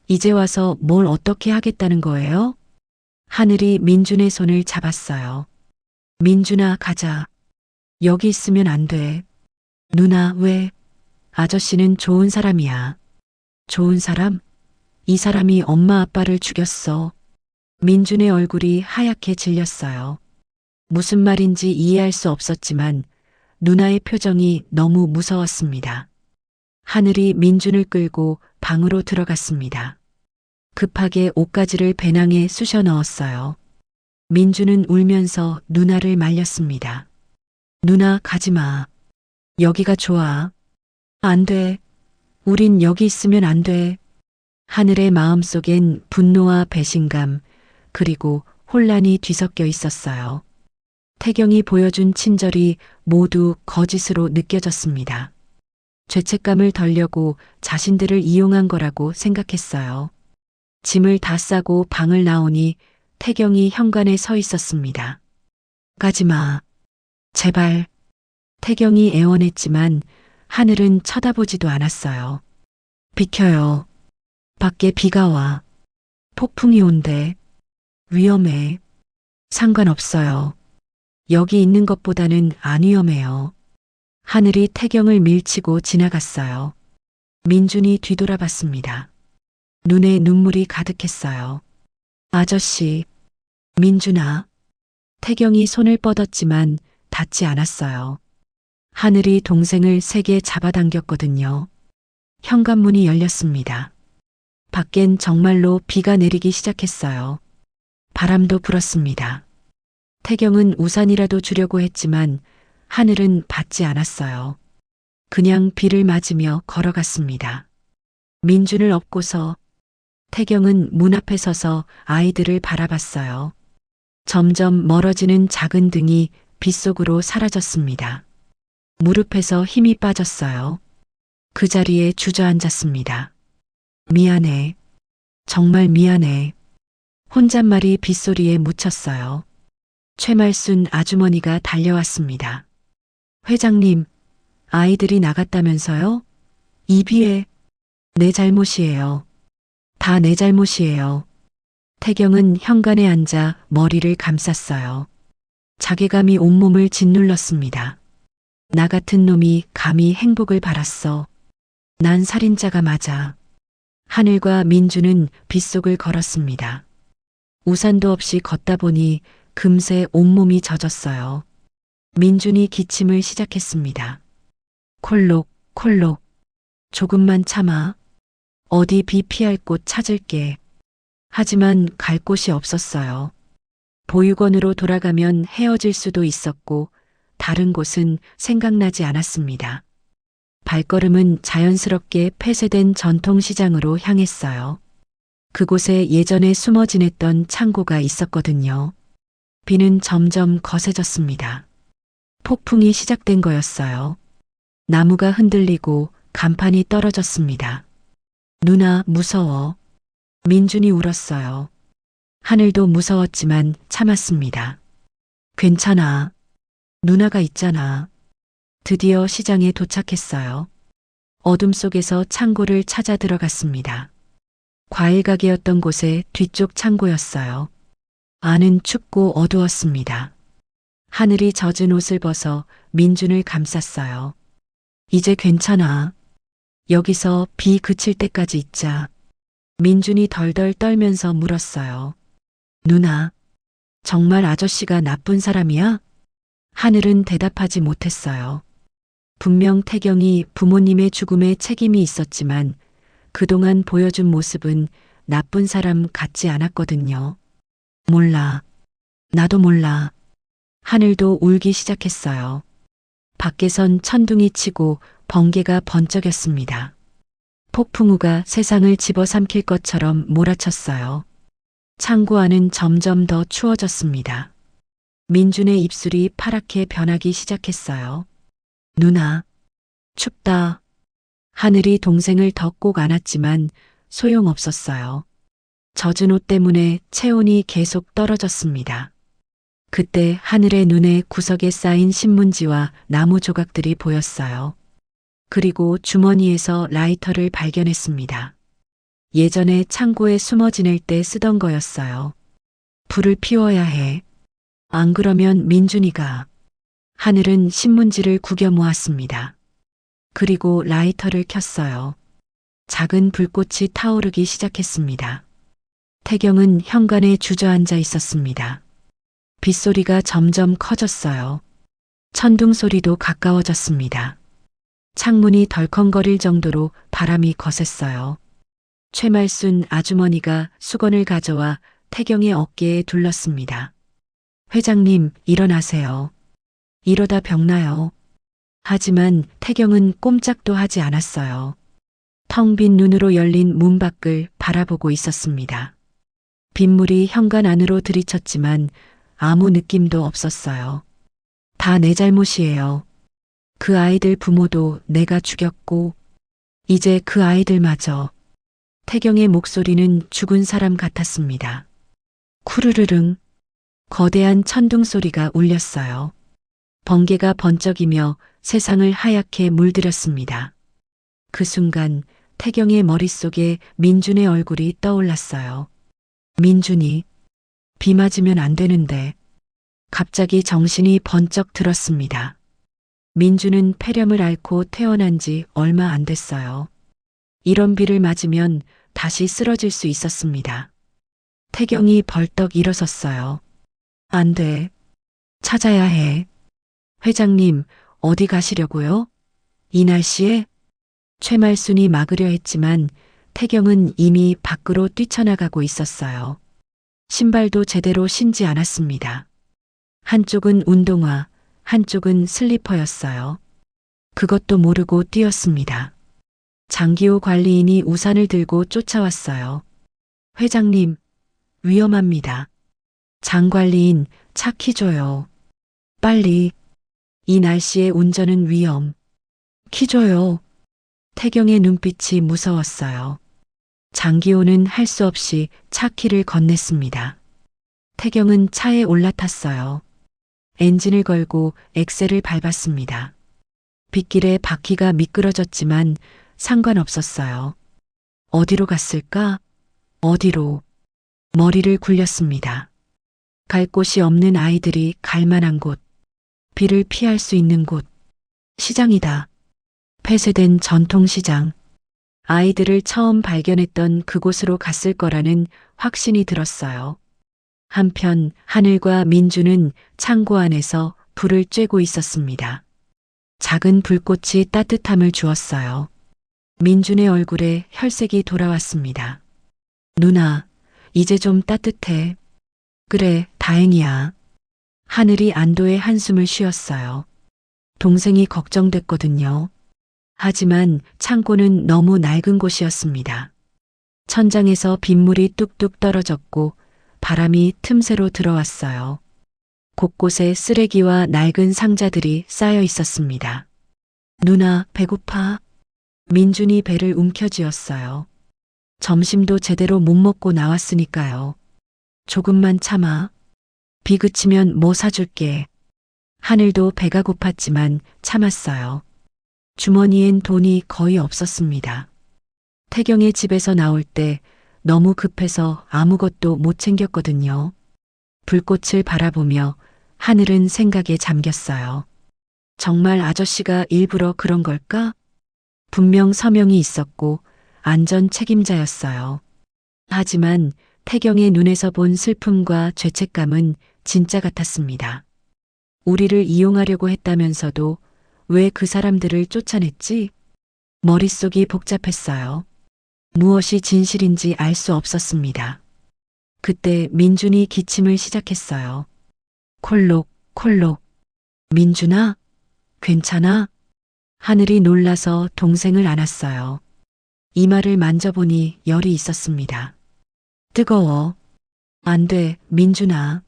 이제 와서 뭘 어떻게 하겠다는 거예요? 하늘이 민준의 손을 잡았어요. 민준아, 가자. 여기 있으면 안 돼. 누나, 왜? 아저씨는 좋은 사람이야. 좋은 사람? 이 사람이 엄마 아빠를 죽였어. 민준의 얼굴이 하얗게 질렸어요. 무슨 말인지 이해할 수 없었지만 누나의 표정이 너무 무서웠습니다. 하늘이 민준을 끌고 방으로 들어갔습니다. 급하게 옷가지를 배낭에 쑤셔 넣었어요. 민준은 울면서 누나를 말렸습니다. 누나, 가지 마. 여기가 좋아. 안 돼. 우린 여기 있으면 안 돼. 하늘의 마음속엔 분노와 배신감, 그리고 혼란이 뒤섞여 있었어요. 태경이 보여준 친절이 모두 거짓으로 느껴졌습니다. 죄책감을 덜려고 자신들을 이용한 거라고 생각했어요. 짐을 다 싸고 방을 나오니 태경이 현관에 서 있었습니다. 가지 마. 제발. 태경이 애원했지만 하늘은 쳐다보지도 않았어요. 비켜요. 밖에 비가 와. 폭풍이 온대. 위험해. 상관없어요. 여기 있는 것보다는 안 위험해요. 하늘이 태경을 밀치고 지나갔어요. 민준이 뒤돌아봤습니다. 눈에 눈물이 가득했어요. 아저씨, 민준아. 태경이 손을 뻗었지만 닿지 않았어요. 하늘이 동생을 세게 잡아당겼거든요. 현관문이 열렸습니다. 밖엔 정말로 비가 내리기 시작했어요. 바람도 불었습니다. 태경은 우산이라도 주려고 했지만 하늘은 받지 않았어요. 그냥 비를 맞으며 걸어갔습니다. 민준을 업고서 태경은 문 앞에 서서 아이들을 바라봤어요. 점점 멀어지는 작은 등이 빗속으로 사라졌습니다. 무릎에서 힘이 빠졌어요. 그 자리에 주저앉았습니다. 미안해. 정말 미안해. 혼잣말이 빗소리에 묻혔어요. 최말순 아주머니가 달려왔습니다. 회장님, 아이들이 나갔다면서요? 이 비에 내 잘못이에요. 다 내 잘못이에요. 태경은 현관에 앉아 머리를 감쌌어요. 자괴감이 온몸을 짓눌렀습니다. 나 같은 놈이 감히 행복을 바랐어. 난 살인자가 맞아. 하늘과 민주는 빗속을 걸었습니다. 우산도 없이 걷다 보니 금세 온몸이 젖었어요. 민준이 기침을 시작했습니다. 콜록, 콜록. 조금만 참아. 어디 비 피할 곳 찾을게. 하지만 갈 곳이 없었어요. 보육원으로 돌아가면 헤어질 수도 있었고 다른 곳은 생각나지 않았습니다. 발걸음은 자연스럽게 폐쇄된 전통시장으로 향했어요. 그곳에 예전에 숨어 지냈던 창고가 있었거든요. 비는 점점 거세졌습니다. 폭풍이 시작된 거였어요. 나무가 흔들리고 간판이 떨어졌습니다. 누나, 무서워. 민준이 울었어요. 하늘도 무서웠지만 참았습니다. 괜찮아. 누나가 있잖아. 드디어 시장에 도착했어요. 어둠 속에서 창고를 찾아 들어갔습니다. 과일 가게였던 곳의 뒤쪽 창고였어요. 안은 춥고 어두웠습니다. 하늘이 젖은 옷을 벗어 민준을 감쌌어요. 이제 괜찮아. 여기서 비 그칠 때까지 있자. 민준이 덜덜 떨면서 물었어요. 누나, 정말 아저씨가 나쁜 사람이야? 하늘은 대답하지 못했어요. 분명 태경이 부모님의 죽음에 책임이 있었지만 그동안 보여준 모습은 나쁜 사람 같지 않았거든요. 몰라. 나도 몰라. 하늘도 울기 시작했어요. 밖에선 천둥이 치고 번개가 번쩍였습니다. 폭풍우가 세상을 집어삼킬 것처럼 몰아쳤어요. 창고 안은 점점 더 추워졌습니다. 민준의 입술이 파랗게 변하기 시작했어요. 누나, 춥다. 하늘이 동생을 더 꼭 안았지만 소용없었어요. 젖은 옷 때문에 체온이 계속 떨어졌습니다. 그때 하늘의 눈에 구석에 쌓인 신문지와 나무 조각들이 보였어요. 그리고 주머니에서 라이터를 발견했습니다. 예전에 창고에 숨어 지낼 때 쓰던 거였어요. 불을 피워야 해. 안 그러면 민준이가. 하늘은 신문지를 구겨 모았습니다. 그리고 라이터를 켰어요. 작은 불꽃이 타오르기 시작했습니다. 태경은 현관에 주저앉아 있었습니다. 빗소리가 점점 커졌어요. 천둥 소리도 가까워졌습니다. 창문이 덜컹거릴 정도로 바람이 거셌어요. 최말순 아주머니가 수건을 가져와 태경의 어깨에 둘렀습니다. 회장님, 일어나세요. 이러다 병나요. 하지만 태경은 꼼짝도 하지 않았어요. 텅 빈 눈으로 열린 문 밖을 바라보고 있었습니다. 빗물이 현관 안으로 들이쳤지만 아무 느낌도 없었어요. 다 내 잘못이에요. 그 아이들 부모도 내가 죽였고 이제 그 아이들마저. 태경의 목소리는 죽은 사람 같았습니다. 쿠르르릉. 거대한 천둥 소리가 울렸어요. 번개가 번쩍이며 세상을 하얗게 물들였습니다. 그 순간 태경의 머릿속에 민준의 얼굴이 떠올랐어요. 민준이. 비 맞으면 안 되는데. 갑자기 정신이 번쩍 들었습니다. 민준은 폐렴을 앓고 퇴원한 지 얼마 안 됐어요. 이런 비를 맞으면 다시 쓰러질 수 있었습니다. 태경이 벌떡 일어섰어요. 안 돼. 찾아야 해. 회장님, 어디 가시려고요? 이 날씨에? 최말순이 막으려 했지만 태경은 이미 밖으로 뛰쳐나가고 있었어요. 신발도 제대로 신지 않았습니다. 한쪽은 운동화, 한쪽은 슬리퍼였어요. 그것도 모르고 뛰었습니다. 장기호 관리인이 우산을 들고 쫓아왔어요. 회장님, 위험합니다. 장 관리인, 차 키 줘요. 빨리. 이 날씨에 운전은 위험. 키 줘요. 태경의 눈빛이 무서웠어요. 장기호는 할 수 없이 차 키를 건넸습니다. 태경은 차에 올라탔어요. 엔진을 걸고 엑셀을 밟았습니다. 빗길에 바퀴가 미끄러졌지만 상관없었어요. 어디로 갔을까? 어디로? 머리를 굴렸습니다. 갈 곳이 없는 아이들이 갈 만한 곳, 비를 피할 수 있는 곳, 시장이다. 폐쇄된 전통시장. 아이들을 처음 발견했던 그곳으로 갔을 거라는 확신이 들었어요. 한편 하늘과 민주는 창고 안에서 불을 쬐고 있었습니다. 작은 불꽃이 따뜻함을 주었어요. 민준의 얼굴에 혈색이 돌아왔습니다. 누나, 이제 좀 따뜻해. 그래, 다행이야. 하늘이 안도의 한숨을 쉬었어요. 동생이 걱정됐거든요. 하지만 창고는 너무 낡은 곳이었습니다. 천장에서 빗물이 뚝뚝 떨어졌고 바람이 틈새로 들어왔어요. 곳곳에 쓰레기와 낡은 상자들이 쌓여 있었습니다. 누나, 배고파? 민준이 배를 움켜쥐었어요. 점심도 제대로 못 먹고 나왔으니까요. 조금만 참아. 비 그치면 뭐 사줄게. 하늘도 배가 고팠지만 참았어요. 주머니엔 돈이 거의 없었습니다. 태경의 집에서 나올 때 너무 급해서 아무것도 못 챙겼거든요. 불꽃을 바라보며 하늘은 생각에 잠겼어요. 정말 아저씨가 일부러 그런 걸까? 분명 서명이 있었고 안전 책임자였어요. 하지만 태경의 눈에서 본 슬픔과 죄책감은 진짜 같았습니다. 우리를 이용하려고 했다면서도 왜 그 사람들을 쫓아냈지? 머릿속이 복잡했어요. 무엇이 진실인지 알 수 없었습니다. 그때 민준이 기침을 시작했어요. 콜록, 콜록. 민준아? 괜찮아? 하늘이 놀라서 동생을 안았어요. 이마를 만져보니 열이 있었습니다. 뜨거워. 안 돼, 민준아.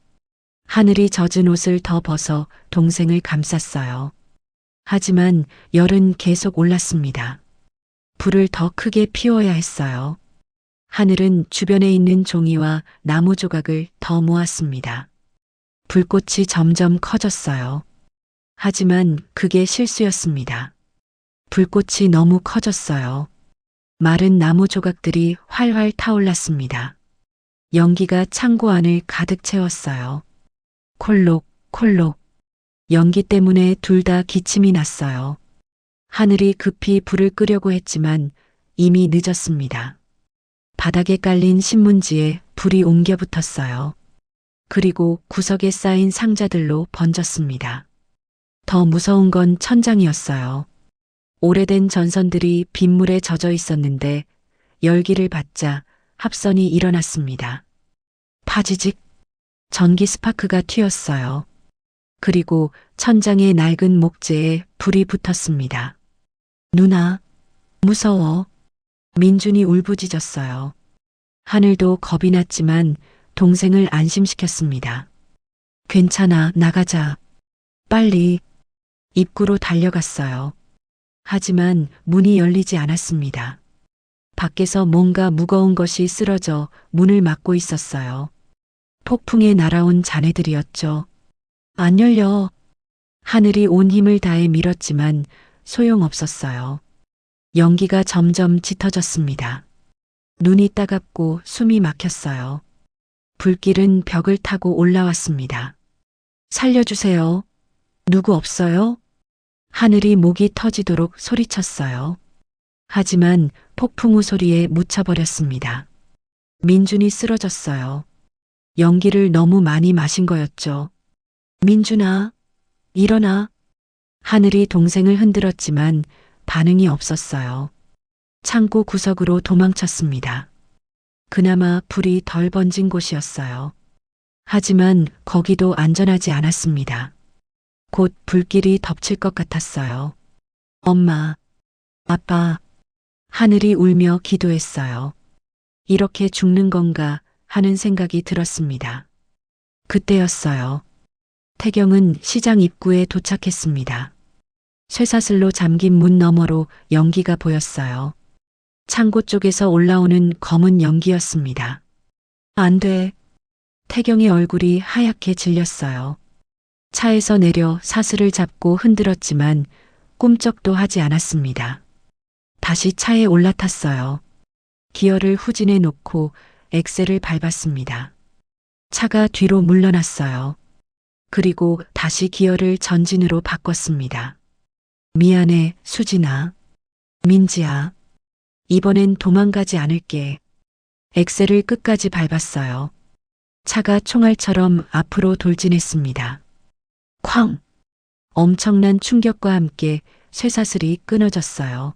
하늘이 젖은 옷을 더 벗어 동생을 감쌌어요. 하지만 열은 계속 올랐습니다. 불을 더 크게 피워야 했어요. 하늘은 주변에 있는 종이와 나무 조각을 더 모았습니다. 불꽃이 점점 커졌어요. 하지만 그게 실수였습니다. 불꽃이 너무 커졌어요. 마른 나무 조각들이 활활 타올랐습니다. 연기가 창고 안을 가득 채웠어요. 콜록, 콜록. 연기 때문에 둘 다 기침이 났어요. 하늘이 급히 불을 끄려고 했지만 이미 늦었습니다. 바닥에 깔린 신문지에 불이 옮겨 붙었어요. 그리고 구석에 쌓인 상자들로 번졌습니다. 더 무서운 건 천장이었어요. 오래된 전선들이 빗물에 젖어 있었는데 열기를 받자 합선이 일어났습니다. 파지직. 전기 스파크가 튀었어요. 그리고 천장의 낡은 목재에 불이 붙었습니다. 누나, 무서워. 민준이 울부짖었어요. 하늘도 겁이 났지만 동생을 안심시켰습니다. 괜찮아, 나가자. 빨리. 입구로 달려갔어요. 하지만 문이 열리지 않았습니다. 밖에서 뭔가 무거운 것이 쓰러져 문을 막고 있었어요. 폭풍에 날아온 자네들이었죠. 안 열려. 하늘이 온 힘을 다해 밀었지만 소용없었어요. 연기가 점점 짙어졌습니다. 눈이 따갑고 숨이 막혔어요. 불길은 벽을 타고 올라왔습니다. 살려주세요. 누구 없어요? 하늘이 목이 터지도록 소리쳤어요. 하지만 폭풍우 소리에 묻혀버렸습니다. 민준이 쓰러졌어요. 연기를 너무 많이 마신 거였죠. 민준아, 일어나. 하늘이 동생을 흔들었지만 반응이 없었어요. 창고 구석으로 도망쳤습니다. 그나마 불이 덜 번진 곳이었어요. 하지만 거기도 안전하지 않았습니다. 곧 불길이 덮칠 것 같았어요. 엄마, 아빠, 하늘이 울며 기도했어요. 이렇게 죽는 건가 하는 생각이 들었습니다. 그때였어요. 태경은 시장 입구에 도착했습니다. 쇠사슬로 잠긴 문 너머로 연기가 보였어요. 창고 쪽에서 올라오는 검은 연기였습니다. 안 돼. 태경의 얼굴이 하얗게 질렸어요. 차에서 내려 사슬을 잡고 흔들었지만 꿈쩍도 하지 않았습니다. 다시 차에 올라탔어요. 기어를 후진해 놓고 엑셀을 밟았습니다. 차가 뒤로 물러났어요. 그리고 다시 기어를 전진으로 바꿨습니다. 미안해, 수진아. 민지야. 이번엔 도망가지 않을게. 엑셀을 끝까지 밟았어요. 차가 총알처럼 앞으로 돌진했습니다. 쾅! 엄청난 충격과 함께 쇠사슬이 끊어졌어요.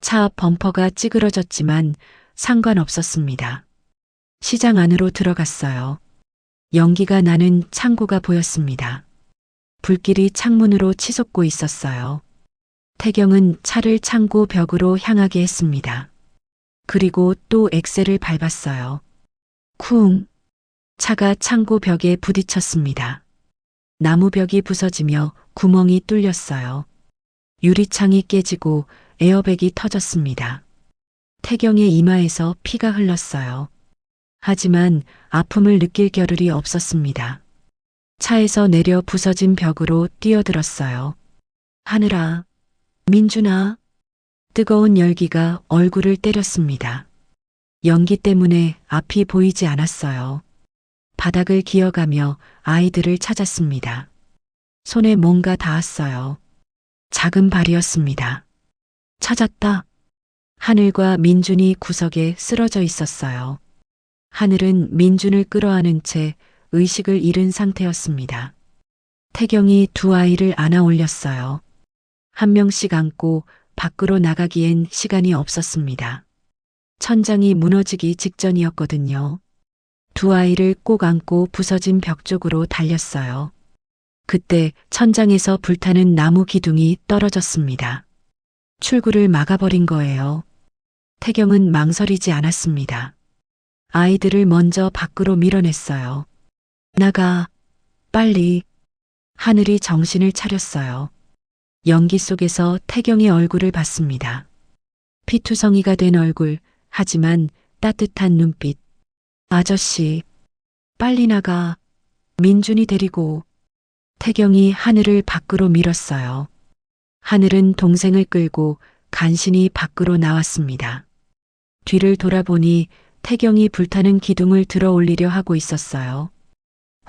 차 앞 범퍼가 찌그러졌지만 상관없었습니다. 시장 안으로 들어갔어요. 연기가 나는 창고가 보였습니다. 불길이 창문으로 치솟고 있었어요. 태경은 차를 창고 벽으로 향하게 했습니다. 그리고 또 엑셀을 밟았어요. 쿵! 차가 창고 벽에 부딪혔습니다. 나무 벽이 부서지며 구멍이 뚫렸어요. 유리창이 깨지고 에어백이 터졌습니다. 태경의 이마에서 피가 흘렀어요. 하지만 아픔을 느낄 겨를이 없었습니다. 차에서 내려 부서진 벽으로 뛰어들었어요. 하늘아, 민준아. 뜨거운 열기가 얼굴을 때렸습니다. 연기 때문에 앞이 보이지 않았어요. 바닥을 기어가며 아이들을 찾았습니다. 손에 뭔가 닿았어요. 작은 발이었습니다. 찾았다. 하늘과 민준이 구석에 쓰러져 있었어요. 하늘은 민준을 끌어안은 채 의식을 잃은 상태였습니다. 태경이 두 아이를 안아 올렸어요. 한 명씩 안고 밖으로 나가기엔 시간이 없었습니다. 천장이 무너지기 직전이었거든요. 두 아이를 꼭 안고 부서진 벽 쪽으로 달렸어요. 그때 천장에서 불타는 나무 기둥이 떨어졌습니다. 출구를 막아버린 거예요. 태경은 망설이지 않았습니다. 아이들을 먼저 밖으로 밀어냈어요. 나가, 빨리. 하늘이 정신을 차렸어요. 연기 속에서 태경의 얼굴을 봤습니다. 피투성이가 된 얼굴, 하지만 따뜻한 눈빛. 아저씨, 빨리 나가. 민준이 데리고. 태경이 하늘을 밖으로 밀었어요. 하늘은 동생을 끌고 간신히 밖으로 나왔습니다. 뒤를 돌아보니 태경이 불타는 기둥을 들어 올리려 하고 있었어요.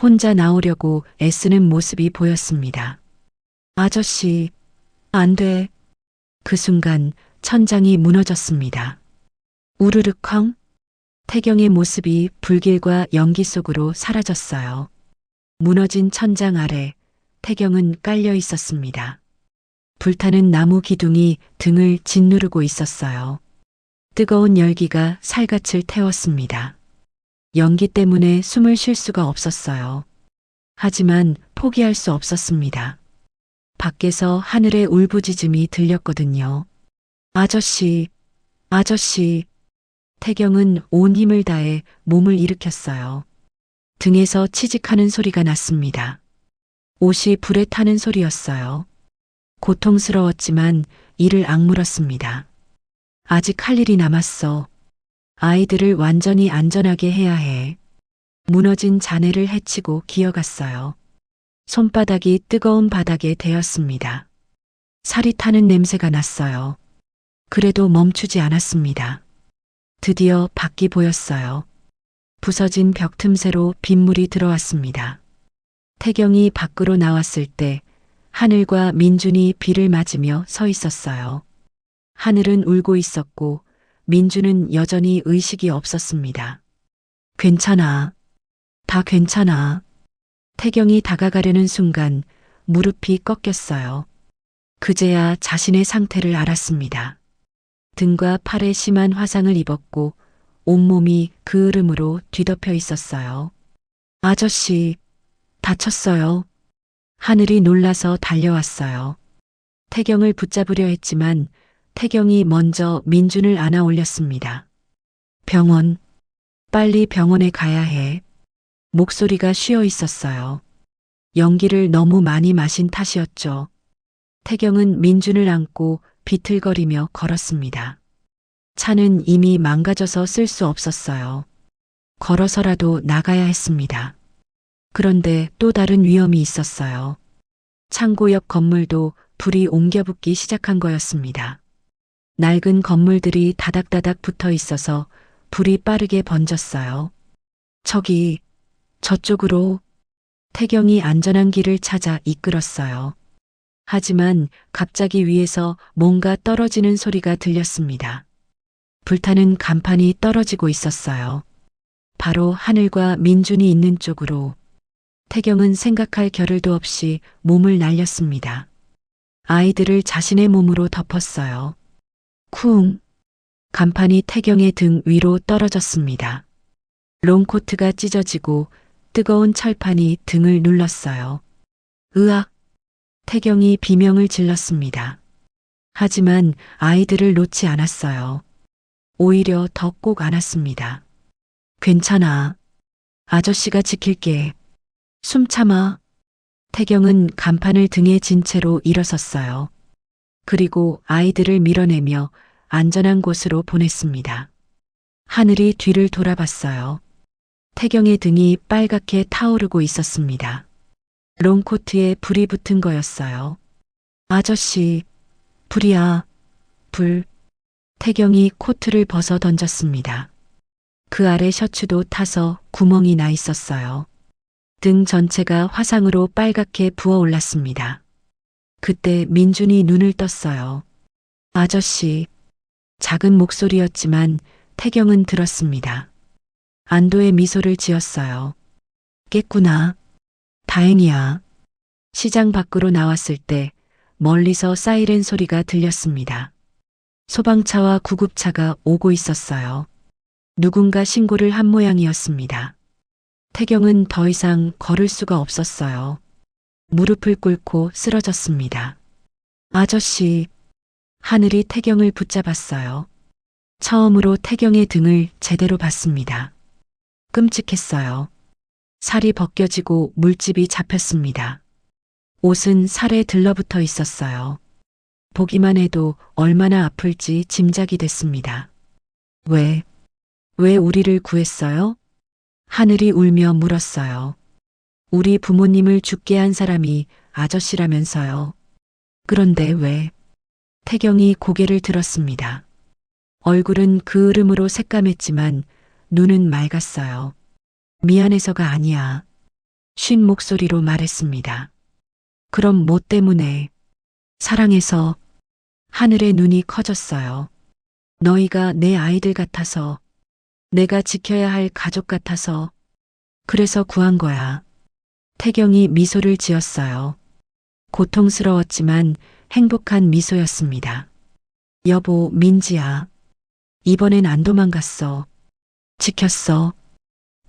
혼자 나오려고 애쓰는 모습이 보였습니다. 아저씨, 안 돼. 그 순간 천장이 무너졌습니다. 우르르컹. 태경의 모습이 불길과 연기 속으로 사라졌어요. 무너진 천장 아래 태경은 깔려 있었습니다. 불타는 나무 기둥이 등을 짓누르고 있었어요. 뜨거운 열기가 살갗을 태웠습니다. 연기 때문에 숨을 쉴 수가 없었어요. 하지만 포기할 수 없었습니다. 밖에서 하늘의 울부짖음이 들렸거든요. 아저씨, 아저씨. 태경은 온 힘을 다해 몸을 일으켰어요. 등에서 치직하는 소리가 났습니다. 옷이 불에 타는 소리였어요. 고통스러웠지만 이를 악물었습니다. 아직 할 일이 남았어. 아이들을 완전히 안전하게 해야 해. 무너진 잔해를 헤치고 기어갔어요. 손바닥이 뜨거운 바닥에 대었습니다. 살이 타는 냄새가 났어요. 그래도 멈추지 않았습니다. 드디어 밖이 보였어요. 부서진 벽 틈새로 빗물이 들어왔습니다. 태경이 밖으로 나왔을 때 하늘과 민준이 비를 맞으며 서 있었어요. 하늘은 울고 있었고 민준은 여전히 의식이 없었습니다. 괜찮아. 다 괜찮아. 태경이 다가가려는 순간 무릎이 꺾였어요. 그제야 자신의 상태를 알았습니다. 등과 팔에 심한 화상을 입었고 온몸이 그을음으로 뒤덮여 있었어요. 아저씨, 다쳤어요. 하늘이 놀라서 달려왔어요. 태경을 붙잡으려 했지만 태경이 먼저 민준을 안아 올렸습니다. 병원, 빨리 병원에 가야 해. 목소리가 쉬어 있었어요. 연기를 너무 많이 마신 탓이었죠. 태경은 민준을 안고 비틀거리며 걸었습니다. 차는 이미 망가져서 쓸 수 없었어요. 걸어서라도 나가야 했습니다. 그런데 또 다른 위험이 있었어요. 창고 옆 건물도 불이 옮겨붙기 시작한 거였습니다. 낡은 건물들이 다닥다닥 붙어 있어서 불이 빠르게 번졌어요. 저쪽으로 태경이 안전한 길을 찾아 이끌었어요. 하지만 갑자기 위에서 뭔가 떨어지는 소리가 들렸습니다. 불타는 간판이 떨어지고 있었어요. 바로 하늘과 민준이 있는 쪽으로. 태경은 생각할 겨를도 없이 몸을 날렸습니다. 아이들을 자신의 몸으로 덮었어요. 쿵! 간판이 태경의 등 위로 떨어졌습니다. 롱코트가 찢어지고 뜨거운 철판이 등을 눌렀어요. 으악! 태경이 비명을 질렀습니다. 하지만 아이들을 놓지 않았어요. 오히려 더 꼭 안았습니다. 괜찮아. 아저씨가 지킬게. 숨 참아. 태경은 간판을 등에 진 채로 일어섰어요. 그리고 아이들을 밀어내며 안전한 곳으로 보냈습니다. 하늘이 뒤를 돌아봤어요. 태경의 등이 빨갛게 타오르고 있었습니다. 롱코트에 불이 붙은 거였어요. 아저씨, 불이야, 불. 태경이 코트를 벗어 던졌습니다. 그 아래 셔츠도 타서 구멍이 나 있었어요. 등 전체가 화상으로 빨갛게 부어올랐습니다. 그때 민준이 눈을 떴어요. 아저씨, 작은 목소리였지만 태경은 들었습니다. 안도의 미소를 지었어요. 깼구나. 다행이야. 시장 밖으로 나왔을 때 멀리서 사이렌 소리가 들렸습니다. 소방차와 구급차가 오고 있었어요. 누군가 신고를 한 모양이었습니다. 태경은 더 이상 걸을 수가 없었어요. 무릎을 꿇고 쓰러졌습니다. 아저씨, 하늘이 태경을 붙잡았어요. 처음으로 태경의 등을 제대로 봤습니다. 끔찍했어요. 살이 벗겨지고 물집이 잡혔습니다. 옷은 살에 들러붙어 있었어요. 보기만 해도 얼마나 아플지 짐작이 됐습니다. 왜 우리를 구했어요? 하늘이 울며 물었어요. 우리 부모님을 죽게 한 사람이 아저씨라면서요. 그런데 왜? 태경이 고개를 들었습니다. 얼굴은 그 으름으로 새까맸지만 눈은 맑았어요. 미안해서가 아니야. 쉰 목소리로 말했습니다. 그럼 뭐 때문에? 사랑해서. 하늘의 눈이 커졌어요. 너희가 내 아이들 같아서, 내가 지켜야 할 가족 같아서, 그래서 구한 거야. 태경이 미소를 지었어요. 고통스러웠지만 행복한 미소였습니다. 여보, 민지야. 이번엔 안 도망갔어. 지켰어.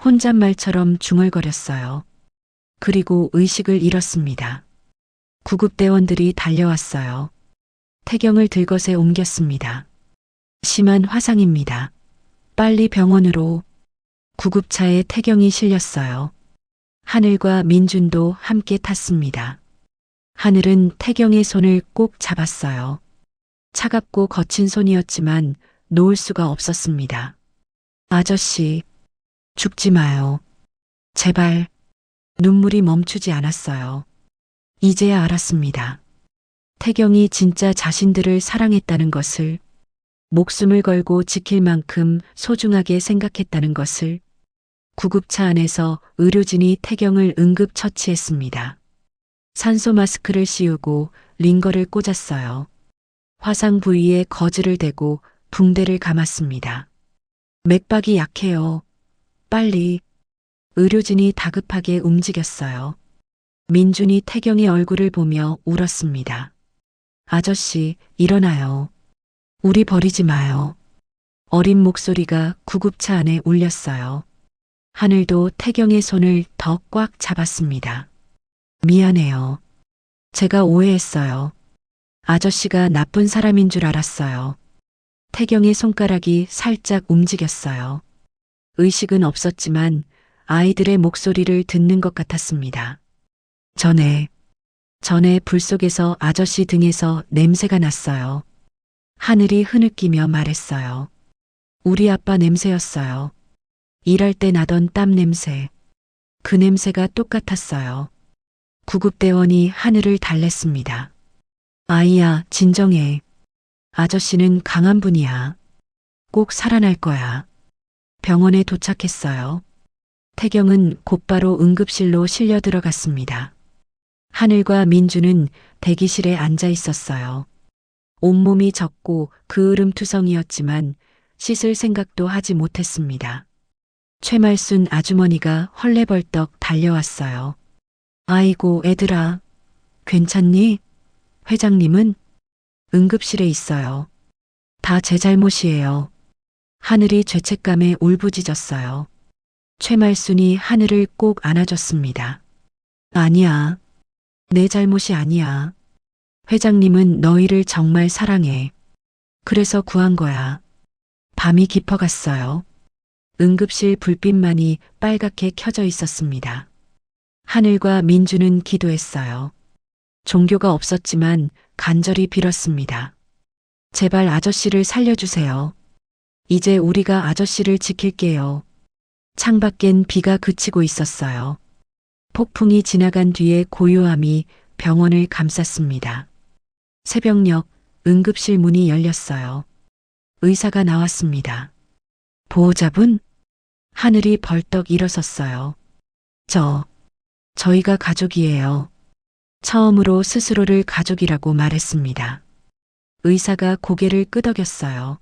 혼잣말처럼 중얼거렸어요. 그리고 의식을 잃었습니다. 구급대원들이 달려왔어요. 태경을 들것에 옮겼습니다. 심한 화상입니다. 빨리 병원으로. 구급차에 태경이 실렸어요. 하늘과 민준도 함께 탔습니다. 하늘은 태경의 손을 꼭 잡았어요. 차갑고 거친 손이었지만 놓을 수가 없었습니다. 아저씨, 죽지 마요. 제발. 눈물이 멈추지 않았어요. 이제야 알았습니다. 태경이 진짜 자신들을 사랑했다는 것을, 목숨을 걸고 지킬 만큼 소중하게 생각했다는 것을. 구급차 안에서 의료진이 태경을 응급 처치했습니다. 산소 마스크를 씌우고 링거를 꽂았어요. 화상 부위에 거즈를 대고 붕대를 감았습니다. 맥박이 약해요. 빨리. 의료진이 다급하게 움직였어요. 민준이 태경의 얼굴을 보며 울었습니다. 아저씨, 일어나요. 우리 버리지 마요. 어린 목소리가 구급차 안에 울렸어요. 하늘도 태경의 손을 더 꽉 잡았습니다. 미안해요. 제가 오해했어요. 아저씨가 나쁜 사람인 줄 알았어요. 태경의 손가락이 살짝 움직였어요. 의식은 없었지만 아이들의 목소리를 듣는 것 같았습니다. 전에 불 속에서 아저씨 등에서 냄새가 났어요. 하늘이 흐느끼며 말했어요. 우리 아빠 냄새였어요. 일할 때 나던 땀 냄새. 그 냄새가 똑같았어요. 구급대원이 하늘을 달랬습니다. 아이야, 진정해. 아저씨는 강한 분이야. 꼭 살아날 거야. 병원에 도착했어요. 태경은 곧바로 응급실로 실려 들어갔습니다. 하늘과 민주는 대기실에 앉아 있었어요. 온몸이 젖고 그을음투성이었지만 씻을 생각도 하지 못했습니다. 최말순 아주머니가 헐레벌떡 달려왔어요. 아이고 애들아, 괜찮니? 회장님은 응급실에 있어요. 다 제 잘못이에요. 하늘이 죄책감에 울부짖었어요. 최말순이 하늘을 꼭 안아줬습니다. 아니야. 내 잘못이 아니야. 회장님은 너희를 정말 사랑해. 그래서 구한 거야. 밤이 깊어갔어요. 응급실 불빛만이 빨갛게 켜져 있었습니다. 하늘과 민주는 기도했어요. 종교가 없었지만 간절히 빌었습니다. 제발 아저씨를 살려주세요. 이제 우리가 아저씨를 지킬게요. 창밖엔 비가 그치고 있었어요. 폭풍이 지나간 뒤에 고요함이 병원을 감쌌습니다. 새벽녘 응급실 문이 열렸어요. 의사가 나왔습니다. 보호자분? 하늘이 벌떡 일어섰어요. 저희가 가족이에요. 처음으로 스스로를 가족이라고 말했습니다. 의사가 고개를 끄덕였어요.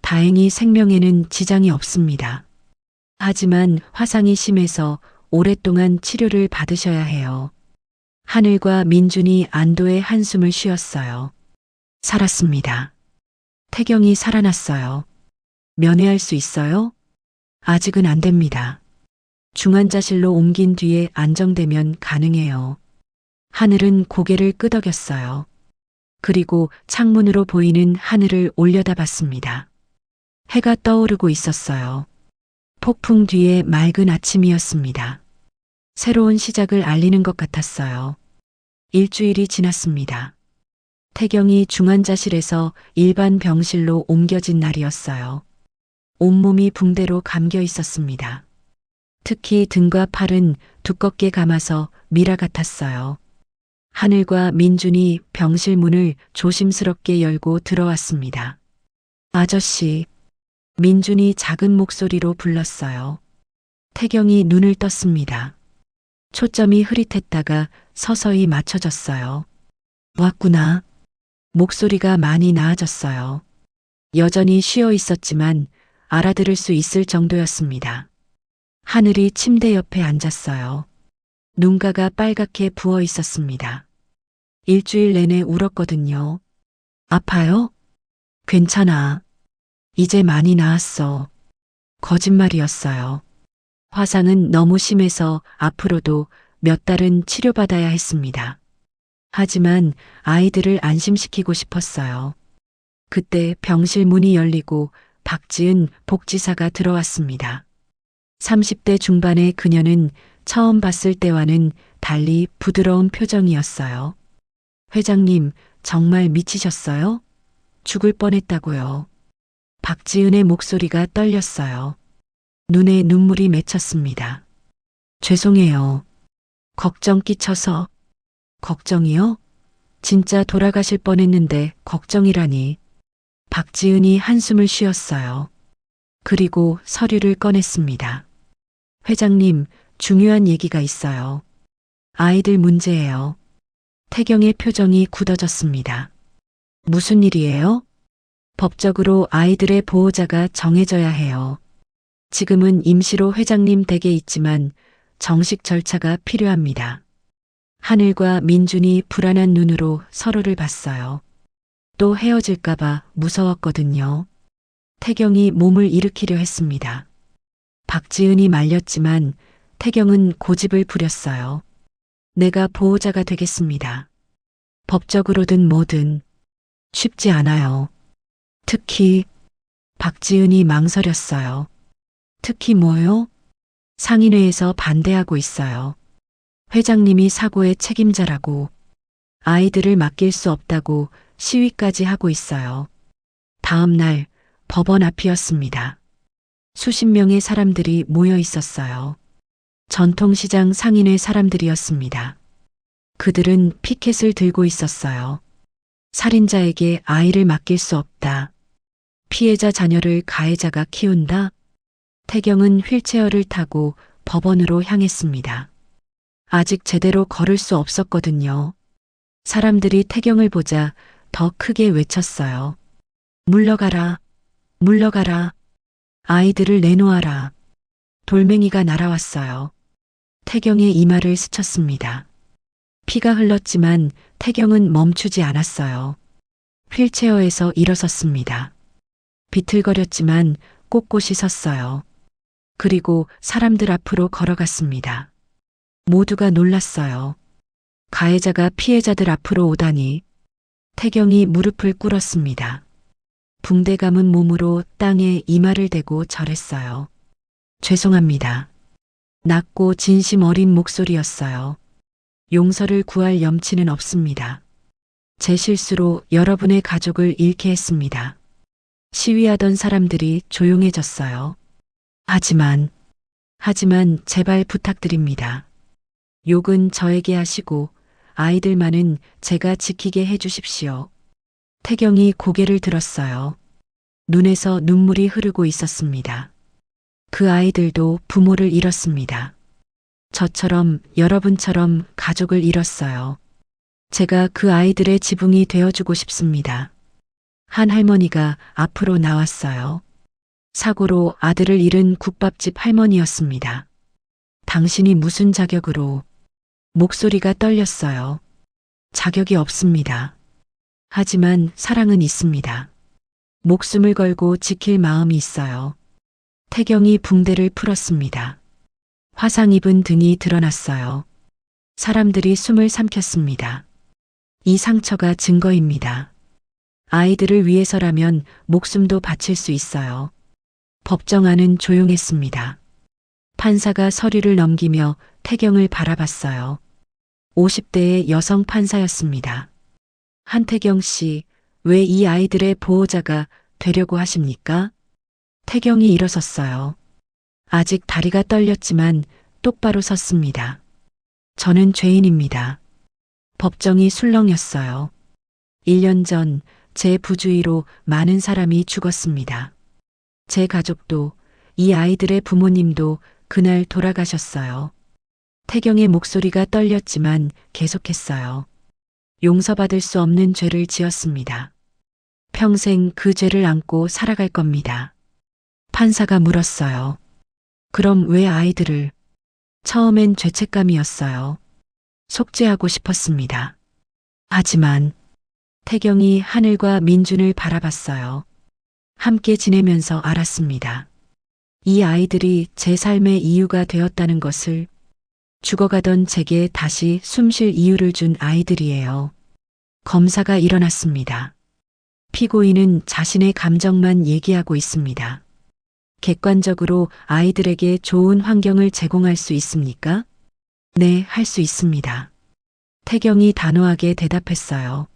다행히 생명에는 지장이 없습니다. 하지만 화상이 심해서 오랫동안 치료를 받으셔야 해요. 하늘과 민준이 안도의 한숨을 쉬었어요. 살았습니다. 태경이 살아났어요. 면회할 수 있어요? 아직은 안 됩니다. 중환자실로 옮긴 뒤에 안정되면 가능해요. 하늘은 고개를 끄덕였어요. 그리고 창문으로 보이는 하늘을 올려다봤습니다. 해가 떠오르고 있었어요. 폭풍 뒤에 맑은 아침이었습니다. 새로운 시작을 알리는 것 같았어요. 일주일이 지났습니다. 태경이 중환자실에서 일반 병실로 옮겨진 날이었어요. 온몸이 붕대로 감겨 있었습니다. 특히 등과 팔은 두껍게 감아서 미라 같았어요. 하늘과 민준이 병실 문을 조심스럽게 열고 들어왔습니다. 아저씨, 민준이 작은 목소리로 불렀어요. 태경이 눈을 떴습니다. 초점이 흐릿했다가 서서히 맞춰졌어요. 왔구나. 목소리가 많이 나아졌어요. 여전히 쉬어 있었지만 알아들을 수 있을 정도였습니다. 하늘이 침대 옆에 앉았어요. 눈가가 빨갛게 부어 있었습니다. 일주일 내내 울었거든요. 아파요? 괜찮아. 이제 많이 나았어. 거짓말이었어요. 화상은 너무 심해서 앞으로도 몇 달은 치료받아야 했습니다. 하지만 아이들을 안심시키고 싶었어요. 그때 병실 문이 열리고 박지은 복지사가 들어왔습니다. 30대 중반의 그녀는 처음 봤을 때와는 달리 부드러운 표정이었어요. 회장님, 정말 미치셨어요? 죽을 뻔했다고요. 박지은의 목소리가 떨렸어요. 눈에 눈물이 맺혔습니다. 죄송해요. 걱정 끼쳐서. 걱정이요? 진짜 돌아가실 뻔했는데 걱정이라니. 박지은이 한숨을 쉬었어요. 그리고 서류를 꺼냈습니다. 회장님, 중요한 얘기가 있어요. 아이들 문제예요. 태경의 표정이 굳어졌습니다. 무슨 일이에요? 법적으로 아이들의 보호자가 정해져야 해요. 지금은 임시로 회장님 댁에 있지만 정식 절차가 필요합니다. 하늘과 민준이 불안한 눈으로 서로를 봤어요. 또 헤어질까봐 무서웠거든요. 태경이 몸을 일으키려 했습니다. 박지은이 말렸지만 태경은 고집을 부렸어요. 내가 보호자가 되겠습니다. 법적으로든 뭐든 쉽지 않아요. 특히 박지은이 망설였어요. 특히 뭐요? 상인회에서 반대하고 있어요. 회장님이 사고의 책임자라고 아이들을 맡길 수 없다고 시위까지 하고 있어요. 다음 날 법원 앞이었습니다. 수십 명의 사람들이 모여 있었어요. 전통시장 상인회 사람들이었습니다. 그들은 피켓을 들고 있었어요. 살인자에게 아이를 맡길 수 없다. 피해자 자녀를 가해자가 키운다. 태경은 휠체어를 타고 법원으로 향했습니다. 아직 제대로 걸을 수 없었거든요. 사람들이 태경을 보자 더 크게 외쳤어요. 물러가라, 물러가라. 아이들을 내놓아라. 돌멩이가 날아왔어요. 태경의 이마를 스쳤습니다. 피가 흘렀지만 태경은 멈추지 않았어요. 휠체어에서 일어섰습니다. 비틀거렸지만 꼿꼿이 섰어요. 그리고 사람들 앞으로 걸어갔습니다. 모두가 놀랐어요. 가해자가 피해자들 앞으로 오다니. 태경이 무릎을 꿇었습니다. 붕대 감은 몸으로 땅에 이마를 대고 절했어요. 죄송합니다. 낮고 진심 어린 목소리였어요. 용서를 구할 염치는 없습니다. 제 실수로 여러분의 가족을 잃게 했습니다. 시위하던 사람들이 조용해졌어요. 하지만 제발 부탁드립니다. 욕은 저에게 하시고 아이들만은 제가 지키게 해주십시오. 태경이 고개를 들었어요. 눈에서 눈물이 흐르고 있었습니다. 그 아이들도 부모를 잃었습니다. 저처럼 여러분처럼 가족을 잃었어요. 제가 그 아이들의 지붕이 되어주고 싶습니다. 한 할머니가 앞으로 나왔어요. 사고로 아들을 잃은 국밥집 할머니였습니다. 당신이 무슨 자격으로? 목소리가 떨렸어요. 자격이 없습니다. 하지만 사랑은 있습니다. 목숨을 걸고 지킬 마음이 있어요. 태경이 붕대를 풀었습니다. 화상 입은 등이 드러났어요. 사람들이 숨을 삼켰습니다. 이 상처가 증거입니다. 아이들을 위해서라면 목숨도 바칠 수 있어요. 법정 안은 조용했습니다. 판사가 서류를 넘기며 태경을 바라봤어요. 50대의 여성 판사였습니다. 한태경 씨, 왜 이 아이들의 보호자가 되려고 하십니까? 태경이 일어섰어요. 아직 다리가 떨렸지만 똑바로 섰습니다. 저는 죄인입니다. 법정이 술렁였어요. 1년 전 제 부주의로 많은 사람이 죽었습니다. 제 가족도, 이 아이들의 부모님도 그날 돌아가셨어요. 태경의 목소리가 떨렸지만 계속했어요. 용서받을 수 없는 죄를 지었습니다. 평생 그 죄를 안고 살아갈 겁니다. 판사가 물었어요. 그럼 왜 아이들을? 처음엔 죄책감이었어요. 속죄하고 싶었습니다. 하지만 태경이 하늘과 민준을 바라봤어요. 함께 지내면서 알았습니다. 이 아이들이 제 삶의 이유가 되었다는 것을, 죽어가던 제게 다시 숨쉴 이유를 준 아이들이에요. 검사가 일어났습니다. 피고인은 자신의 감정만 얘기하고 있습니다. 객관적으로 아이들에게 좋은 환경을 제공할 수 있습니까? 네, 할 수 있습니다. 태경이 단호하게 대답했어요.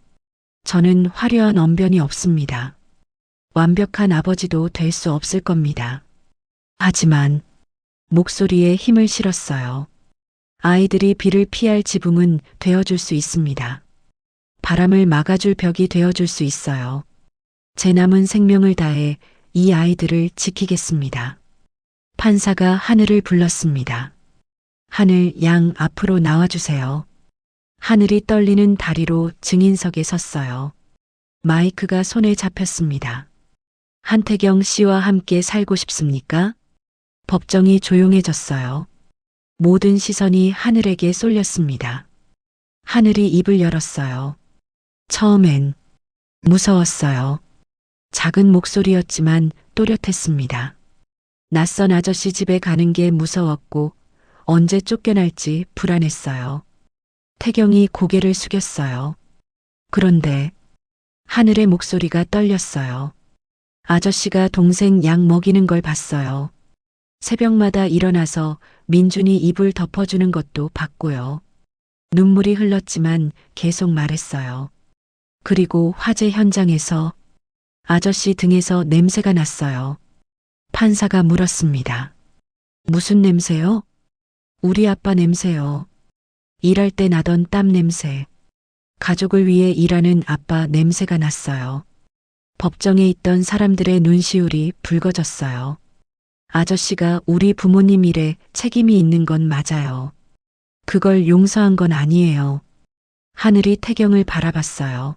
저는 화려한 언변이 없습니다. 완벽한 아버지도 될 수 없을 겁니다. 하지만 목소리에 힘을 실었어요. 아이들이 비를 피할 지붕은 되어줄 수 있습니다. 바람을 막아줄 벽이 되어줄 수 있어요. 제 남은 생명을 다해 이 아이들을 지키겠습니다. 판사가 하늘을 불렀습니다. 하늘 양 앞으로 나와주세요. 하늘이 떨리는 다리로 증인석에 섰어요. 마이크가 손에 잡혔습니다. 한태경 씨와 함께 살고 싶습니까? 법정이 조용해졌어요. 모든 시선이 하늘에게 쏠렸습니다. 하늘이 입을 열었어요. 처음엔 무서웠어요. 작은 목소리였지만 또렷했습니다. 낯선 아저씨 집에 가는 게 무서웠고 언제 쫓겨날지 불안했어요. 태경이 고개를 숙였어요. 그런데 하늘의 목소리가 떨렸어요. 아저씨가 동생 약 먹이는 걸 봤어요. 새벽마다 일어나서 민준이 이불 덮어주는 것도 봤고요. 눈물이 흘렀지만 계속 말했어요. 그리고 화재 현장에서 아저씨 등에서 냄새가 났어요. 판사가 물었습니다. 무슨 냄새요? 우리 아빠 냄새요. 일할 때 나던 땀 냄새. 가족을 위해 일하는 아빠 냄새가 났어요. 법정에 있던 사람들의 눈시울이 붉어졌어요. 아저씨가 우리 부모님 일에 책임이 있는 건 맞아요. 그걸 용서한 건 아니에요. 하늘이 태경을 바라봤어요.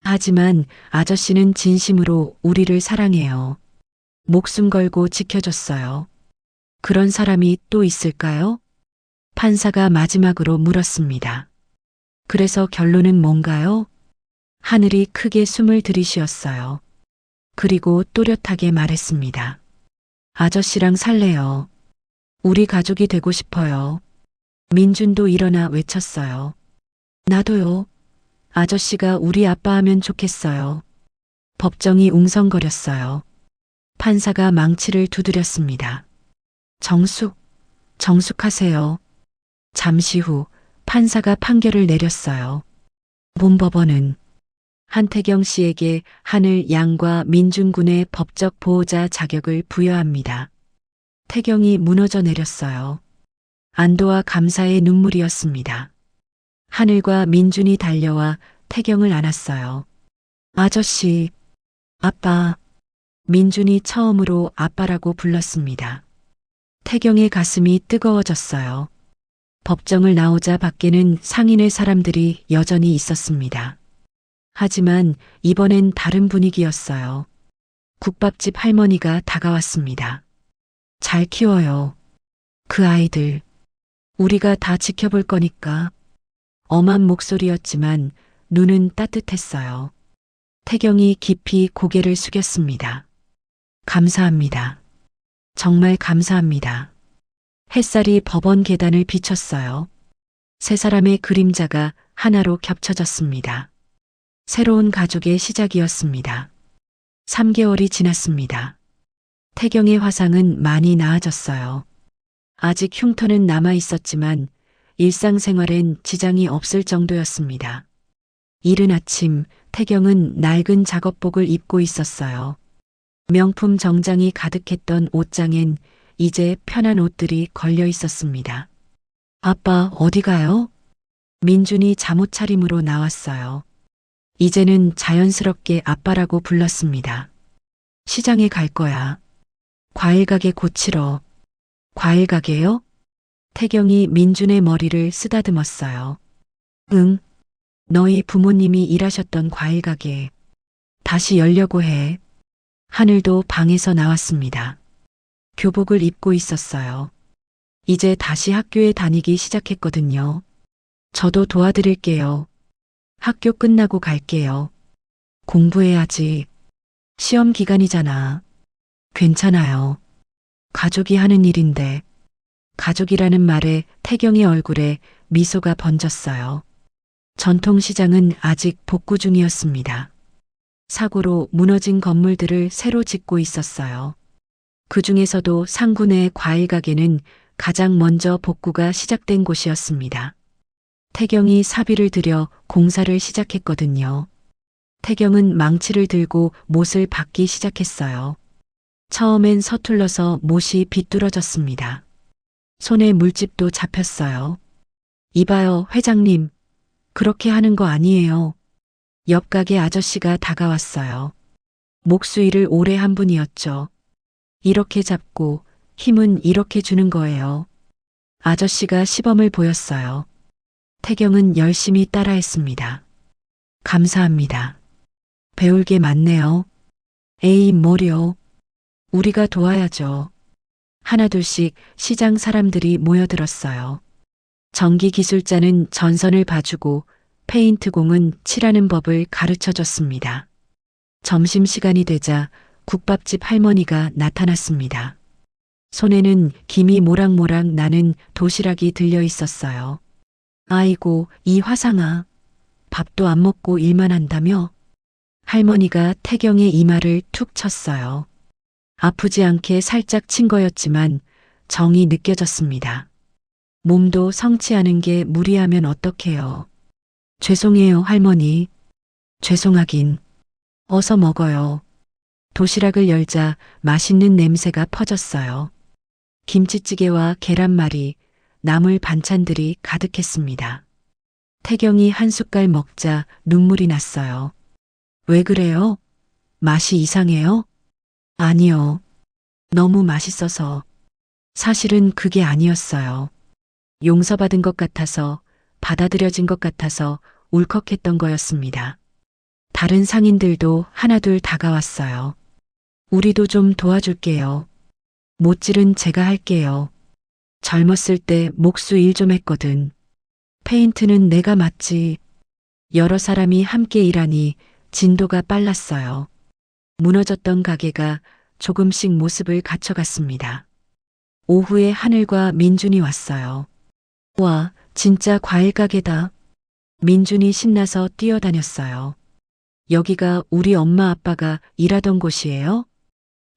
하지만 아저씨는 진심으로 우리를 사랑해요. 목숨 걸고 지켜줬어요. 그런 사람이 또 있을까요? 판사가 마지막으로 물었습니다. 그래서 결론은 뭔가요? 하늘이 크게 숨을 들이쉬었어요. 그리고 또렷하게 말했습니다. 아저씨랑 살래요. 우리 가족이 되고 싶어요. 민준도 일어나 외쳤어요. 나도요. 아저씨가 우리 아빠 하면 좋겠어요. 법정이 웅성거렸어요. 판사가 망치를 두드렸습니다. 정숙하세요. 잠시 후 판사가 판결을 내렸어요. 본법원은 한태경 씨에게 하늘 양과 민준 군의 법적 보호자 자격을 부여합니다. 태경이 무너져 내렸어요. 안도와 감사의 눈물이었습니다. 하늘과 민준이 달려와 태경을 안았어요. 아저씨, 아빠. 민준이 처음으로 아빠라고 불렀습니다. 태경의 가슴이 뜨거워졌어요. 법정을 나오자 밖에는 상인의 사람들이 여전히 있었습니다. 하지만 이번엔 다른 분위기였어요. 국밥집 할머니가 다가왔습니다. 잘 키워요. 그 아이들. 우리가 다 지켜볼 거니까. 엄한 목소리였지만 눈은 따뜻했어요. 태경이 깊이 고개를 숙였습니다. 감사합니다. 정말 감사합니다. 햇살이 법원 계단을 비췄어요. 세 사람의 그림자가 하나로 겹쳐졌습니다. 새로운 가족의 시작이었습니다. 3개월이 지났습니다. 태경의 화상은 많이 나아졌어요. 아직 흉터는 남아 있었지만 일상생활엔 지장이 없을 정도였습니다. 이른 아침 태경은 낡은 작업복을 입고 있었어요. 명품 정장이 가득했던 옷장엔 이제 편한 옷들이 걸려 있었습니다. 아빠 어디 가요? 민준이 잠옷 차림으로 나왔어요. 이제는 자연스럽게 아빠라고 불렀습니다. 시장에 갈 거야. 과일 가게 고치러. 과일 가게요? 태경이 민준의 머리를 쓰다듬었어요. 응. 너희 부모님이 일하셨던 과일 가게. 다시 열려고 해. 하늘도 방에서 나왔습니다. 교복을 입고 있었어요. 이제 다시 학교에 다니기 시작했거든요. 저도 도와드릴게요. 학교 끝나고 갈게요. 공부해야지. 시험 기간이잖아. 괜찮아요. 가족이 하는 일인데. 가족이라는 말에 태경의 얼굴에 미소가 번졌어요. 전통시장은 아직 복구 중이었습니다. 사고로 무너진 건물들을 새로 짓고 있었어요. 그 중에서도 상군의 과일 가게는 가장 먼저 복구가 시작된 곳이었습니다. 태경이 사비를 들여 공사를 시작했거든요. 태경은 망치를 들고 못을 박기 시작했어요. 처음엔 서툴러서 못이 비뚤어졌습니다. 손에 물집도 잡혔어요. 이봐요, 회장님. 그렇게 하는 거 아니에요. 옆 가게 아저씨가 다가왔어요. 목수일을 오래 한 분이었죠. 이렇게 잡고 힘은 이렇게 주는 거예요. 아저씨가 시범을 보였어요. 태경은 열심히 따라했습니다. 감사합니다. 배울 게 많네요. 에이, 뭐려. 우리가 도와야죠. 하나둘씩 시장 사람들이 모여들었어요. 전기 기술자는 전선을 봐주고 페인트공은 칠하는 법을 가르쳐줬습니다. 점심시간이 되자 국밥집 할머니가 나타났습니다. 손에는 김이 모락모락 나는 도시락이 들려 있었어요. 아이고, 이 화상아. 밥도 안 먹고 일만 한다며? 할머니가 태경의 이마를 툭 쳤어요. 아프지 않게 살짝 친 거였지만 정이 느껴졌습니다. 몸도 성취하는 게 무리하면 어떡해요. 죄송해요, 할머니. 죄송하긴. 어서 먹어요. 도시락을 열자 맛있는 냄새가 퍼졌어요. 김치찌개와 계란말이, 나물 반찬들이 가득했습니다. 태경이 한 숟갈 먹자 눈물이 났어요. 왜 그래요? 맛이 이상해요? 아니요. 너무 맛있어서. 사실은 그게 아니었어요. 용서받은 것 같아서, 받아들여진 것 같아서 울컥했던 거였습니다. 다른 상인들도 하나둘 다가왔어요. 우리도 좀 도와줄게요. 못질은 제가 할게요. 젊었을 때 목수 일 좀 했거든. 페인트는 내가 맡지. 여러 사람이 함께 일하니 진도가 빨랐어요. 무너졌던 가게가 조금씩 모습을 갖춰갔습니다. 오후에 하늘과 민준이 왔어요. 와, 진짜 과일 가게다. 민준이 신나서 뛰어다녔어요. 여기가 우리 엄마 아빠가 일하던 곳이에요?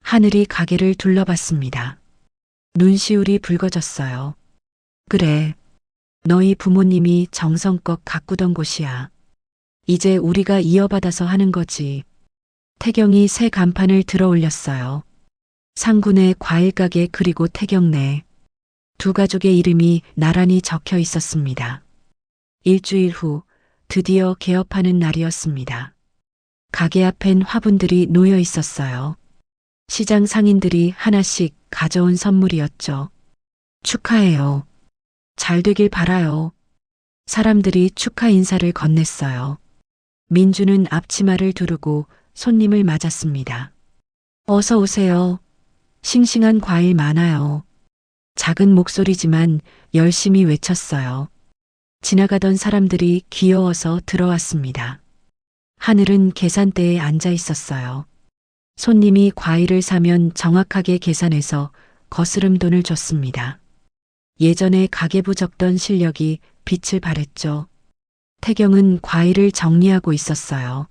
하늘이 가게를 둘러봤습니다. 눈시울이 붉어졌어요. 그래. 너희 부모님이 정성껏 가꾸던 곳이야. 이제 우리가 이어받아서 하는 거지. 태경이 새 간판을 들어 올렸어요. 상군의 과일가게 그리고 태경네. 두 가족의 이름이 나란히 적혀 있었습니다. 일주일 후 드디어 개업하는 날이었습니다. 가게 앞엔 화분들이 놓여 있었어요. 시장 상인들이 하나씩 가져온 선물이었죠. 축하해요. 잘 되길 바라요. 사람들이 축하 인사를 건넸어요. 민주는 앞치마를 두르고 손님을 맞았습니다. 어서 오세요. 싱싱한 과일 많아요. 작은 목소리지만 열심히 외쳤어요. 지나가던 사람들이 귀여워서 들어왔습니다. 하늘은 계산대에 앉아 있었어요. 손님이 과일을 사면 정확하게 계산해서 거스름 돈을 줬습니다. 예전에 가계부 적던 실력이 빛을 발했죠. 태경은 과일을 정리하고 있었어요.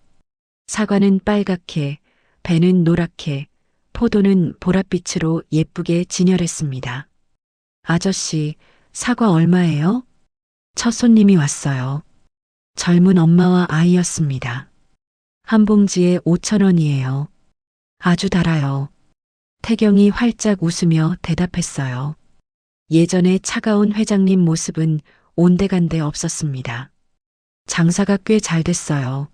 사과는 빨갛게, 배는 노랗게, 포도는 보랏빛으로 예쁘게 진열했습니다. 아저씨, 사과 얼마예요? 첫 손님이 왔어요. 젊은 엄마와 아이였습니다. 한 봉지에 5,000원이에요. 아주 달아요. 태경이 활짝 웃으며 대답했어요. 예전에 차가운 회장님 모습은 온데간데 없었습니다. 장사가 꽤 잘 됐어요.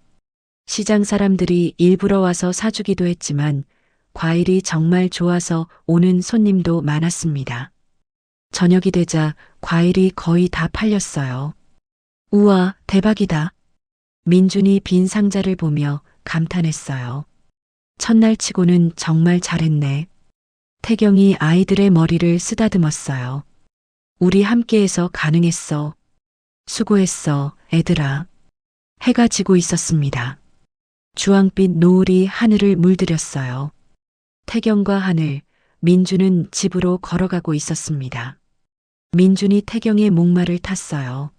시장 사람들이 일부러 와서 사주기도 했지만 과일이 정말 좋아서 오는 손님도 많았습니다. 저녁이 되자 과일이 거의 다 팔렸어요. 우와, 대박이다. 민준이 빈 상자를 보며 감탄했어요. 첫날 치고는 정말 잘했네. 태경이 아이들의 머리를 쓰다듬었어요. 우리 함께해서 가능했어. 수고했어, 애들아. 해가 지고 있었습니다. 주황빛 노을이 하늘을 물들였어요. 태경과 하늘, 민준은 집으로 걸어가고 있었습니다. 민준이 태경의 목마를 탔어요.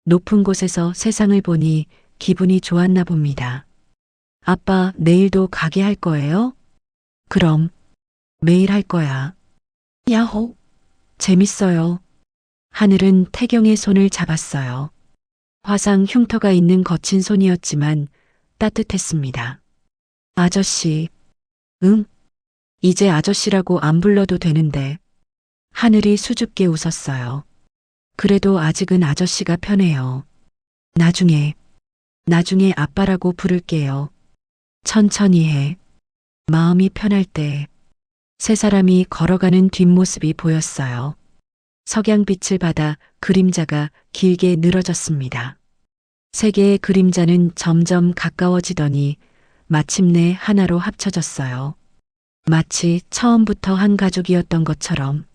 높은 곳에서 세상을 보니 기분이 좋았나 봅니다. 아빠, 내일도 가게 할 거예요? 그럼, 매일 할 거야. 야호! 재밌어요. 하늘은 태경의 손을 잡았어요. 화상 흉터가 있는 거친 손이었지만 따뜻했습니다. 아저씨, 응? 이제 아저씨라고 안 불러도 되는데. 하늘이 수줍게 웃었어요. 그래도 아직은 아저씨가 편해요. 나중에 아빠라고 부를게요. 천천히 해. 마음이 편할 때. 세 사람이 걸어가는 뒷모습이 보였어요. 석양빛을 받아 그림자가 길게 늘어졌습니다. 세 개의 그림자는 점점 가까워지더니 마침내 하나로 합쳐졌어요. 마치 처음부터 한 가족이었던 것처럼.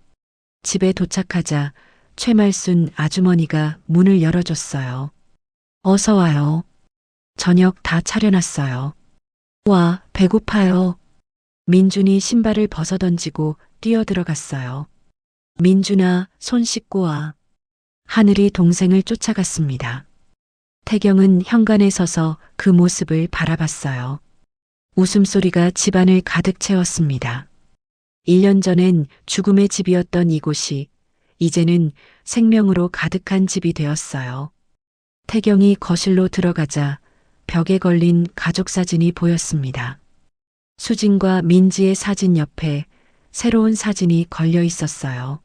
집에 도착하자 최말순 아주머니가 문을 열어줬어요. 어서 와요. 저녁 다 차려놨어요. 와, 배고파요. 민준이 신발을 벗어던지고 뛰어들어갔어요. 민준아, 손 씻고 와. 하늘이 동생을 쫓아갔습니다. 태경은 현관에 서서 그 모습을 바라봤어요. 웃음소리가 집안을 가득 채웠습니다. 1년 전엔 죽음의 집이었던 이곳이 이제는 생명으로 가득한 집이 되었어요. 태경이 거실로 들어가자 벽에 걸린 가족 사진이 보였습니다. 수진과 민지의 사진 옆에 새로운 사진이 걸려 있었어요.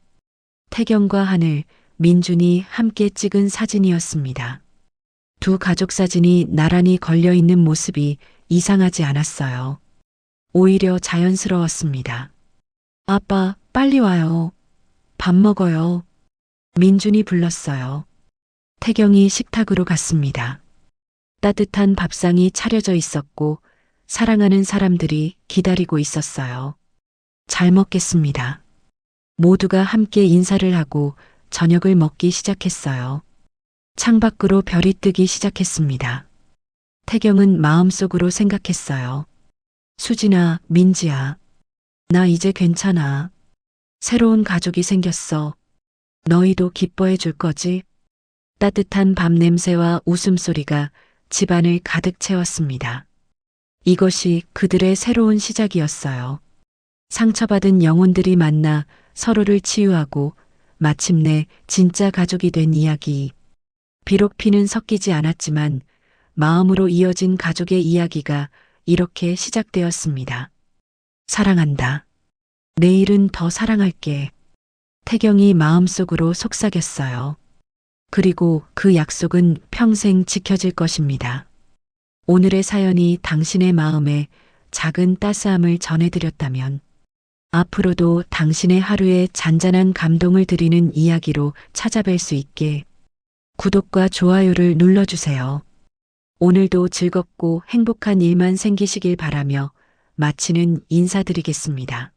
태경과 하늘, 민준이 함께 찍은 사진이었습니다. 두 가족 사진이 나란히 걸려 있는 모습이 이상하지 않았어요. 오히려 자연스러웠습니다. 아빠, 빨리 와요. 밥 먹어요. 민준이 불렀어요. 태경이 식탁으로 갔습니다. 따뜻한 밥상이 차려져 있었고 사랑하는 사람들이 기다리고 있었어요. 잘 먹겠습니다. 모두가 함께 인사를 하고 저녁을 먹기 시작했어요. 창밖으로 별이 뜨기 시작했습니다. 태경은 마음속으로 생각했어요. 수진아, 민지야. 나 이제 괜찮아. 새로운 가족이 생겼어. 너희도 기뻐해 줄 거지? 따뜻한 밥 냄새와 웃음소리가 집안을 가득 채웠습니다. 이것이 그들의 새로운 시작이었어요. 상처받은 영혼들이 만나 서로를 치유하고 마침내 진짜 가족이 된 이야기. 비록 피는 섞이지 않았지만 마음으로 이어진 가족의 이야기가 이렇게 시작되었습니다. 사랑한다. 내일은 더 사랑할게. 태경이 마음속으로 속삭였어요. 그리고 그 약속은 평생 지켜질 것입니다. 오늘의 사연이 당신의 마음에 작은 따스함을 전해드렸다면 앞으로도 당신의 하루에 잔잔한 감동을 드리는 이야기로 찾아뵐 수 있게 구독과 좋아요를 눌러주세요. 오늘도 즐겁고 행복한 일만 생기시길 바라며 마치는 인사드리겠습니다.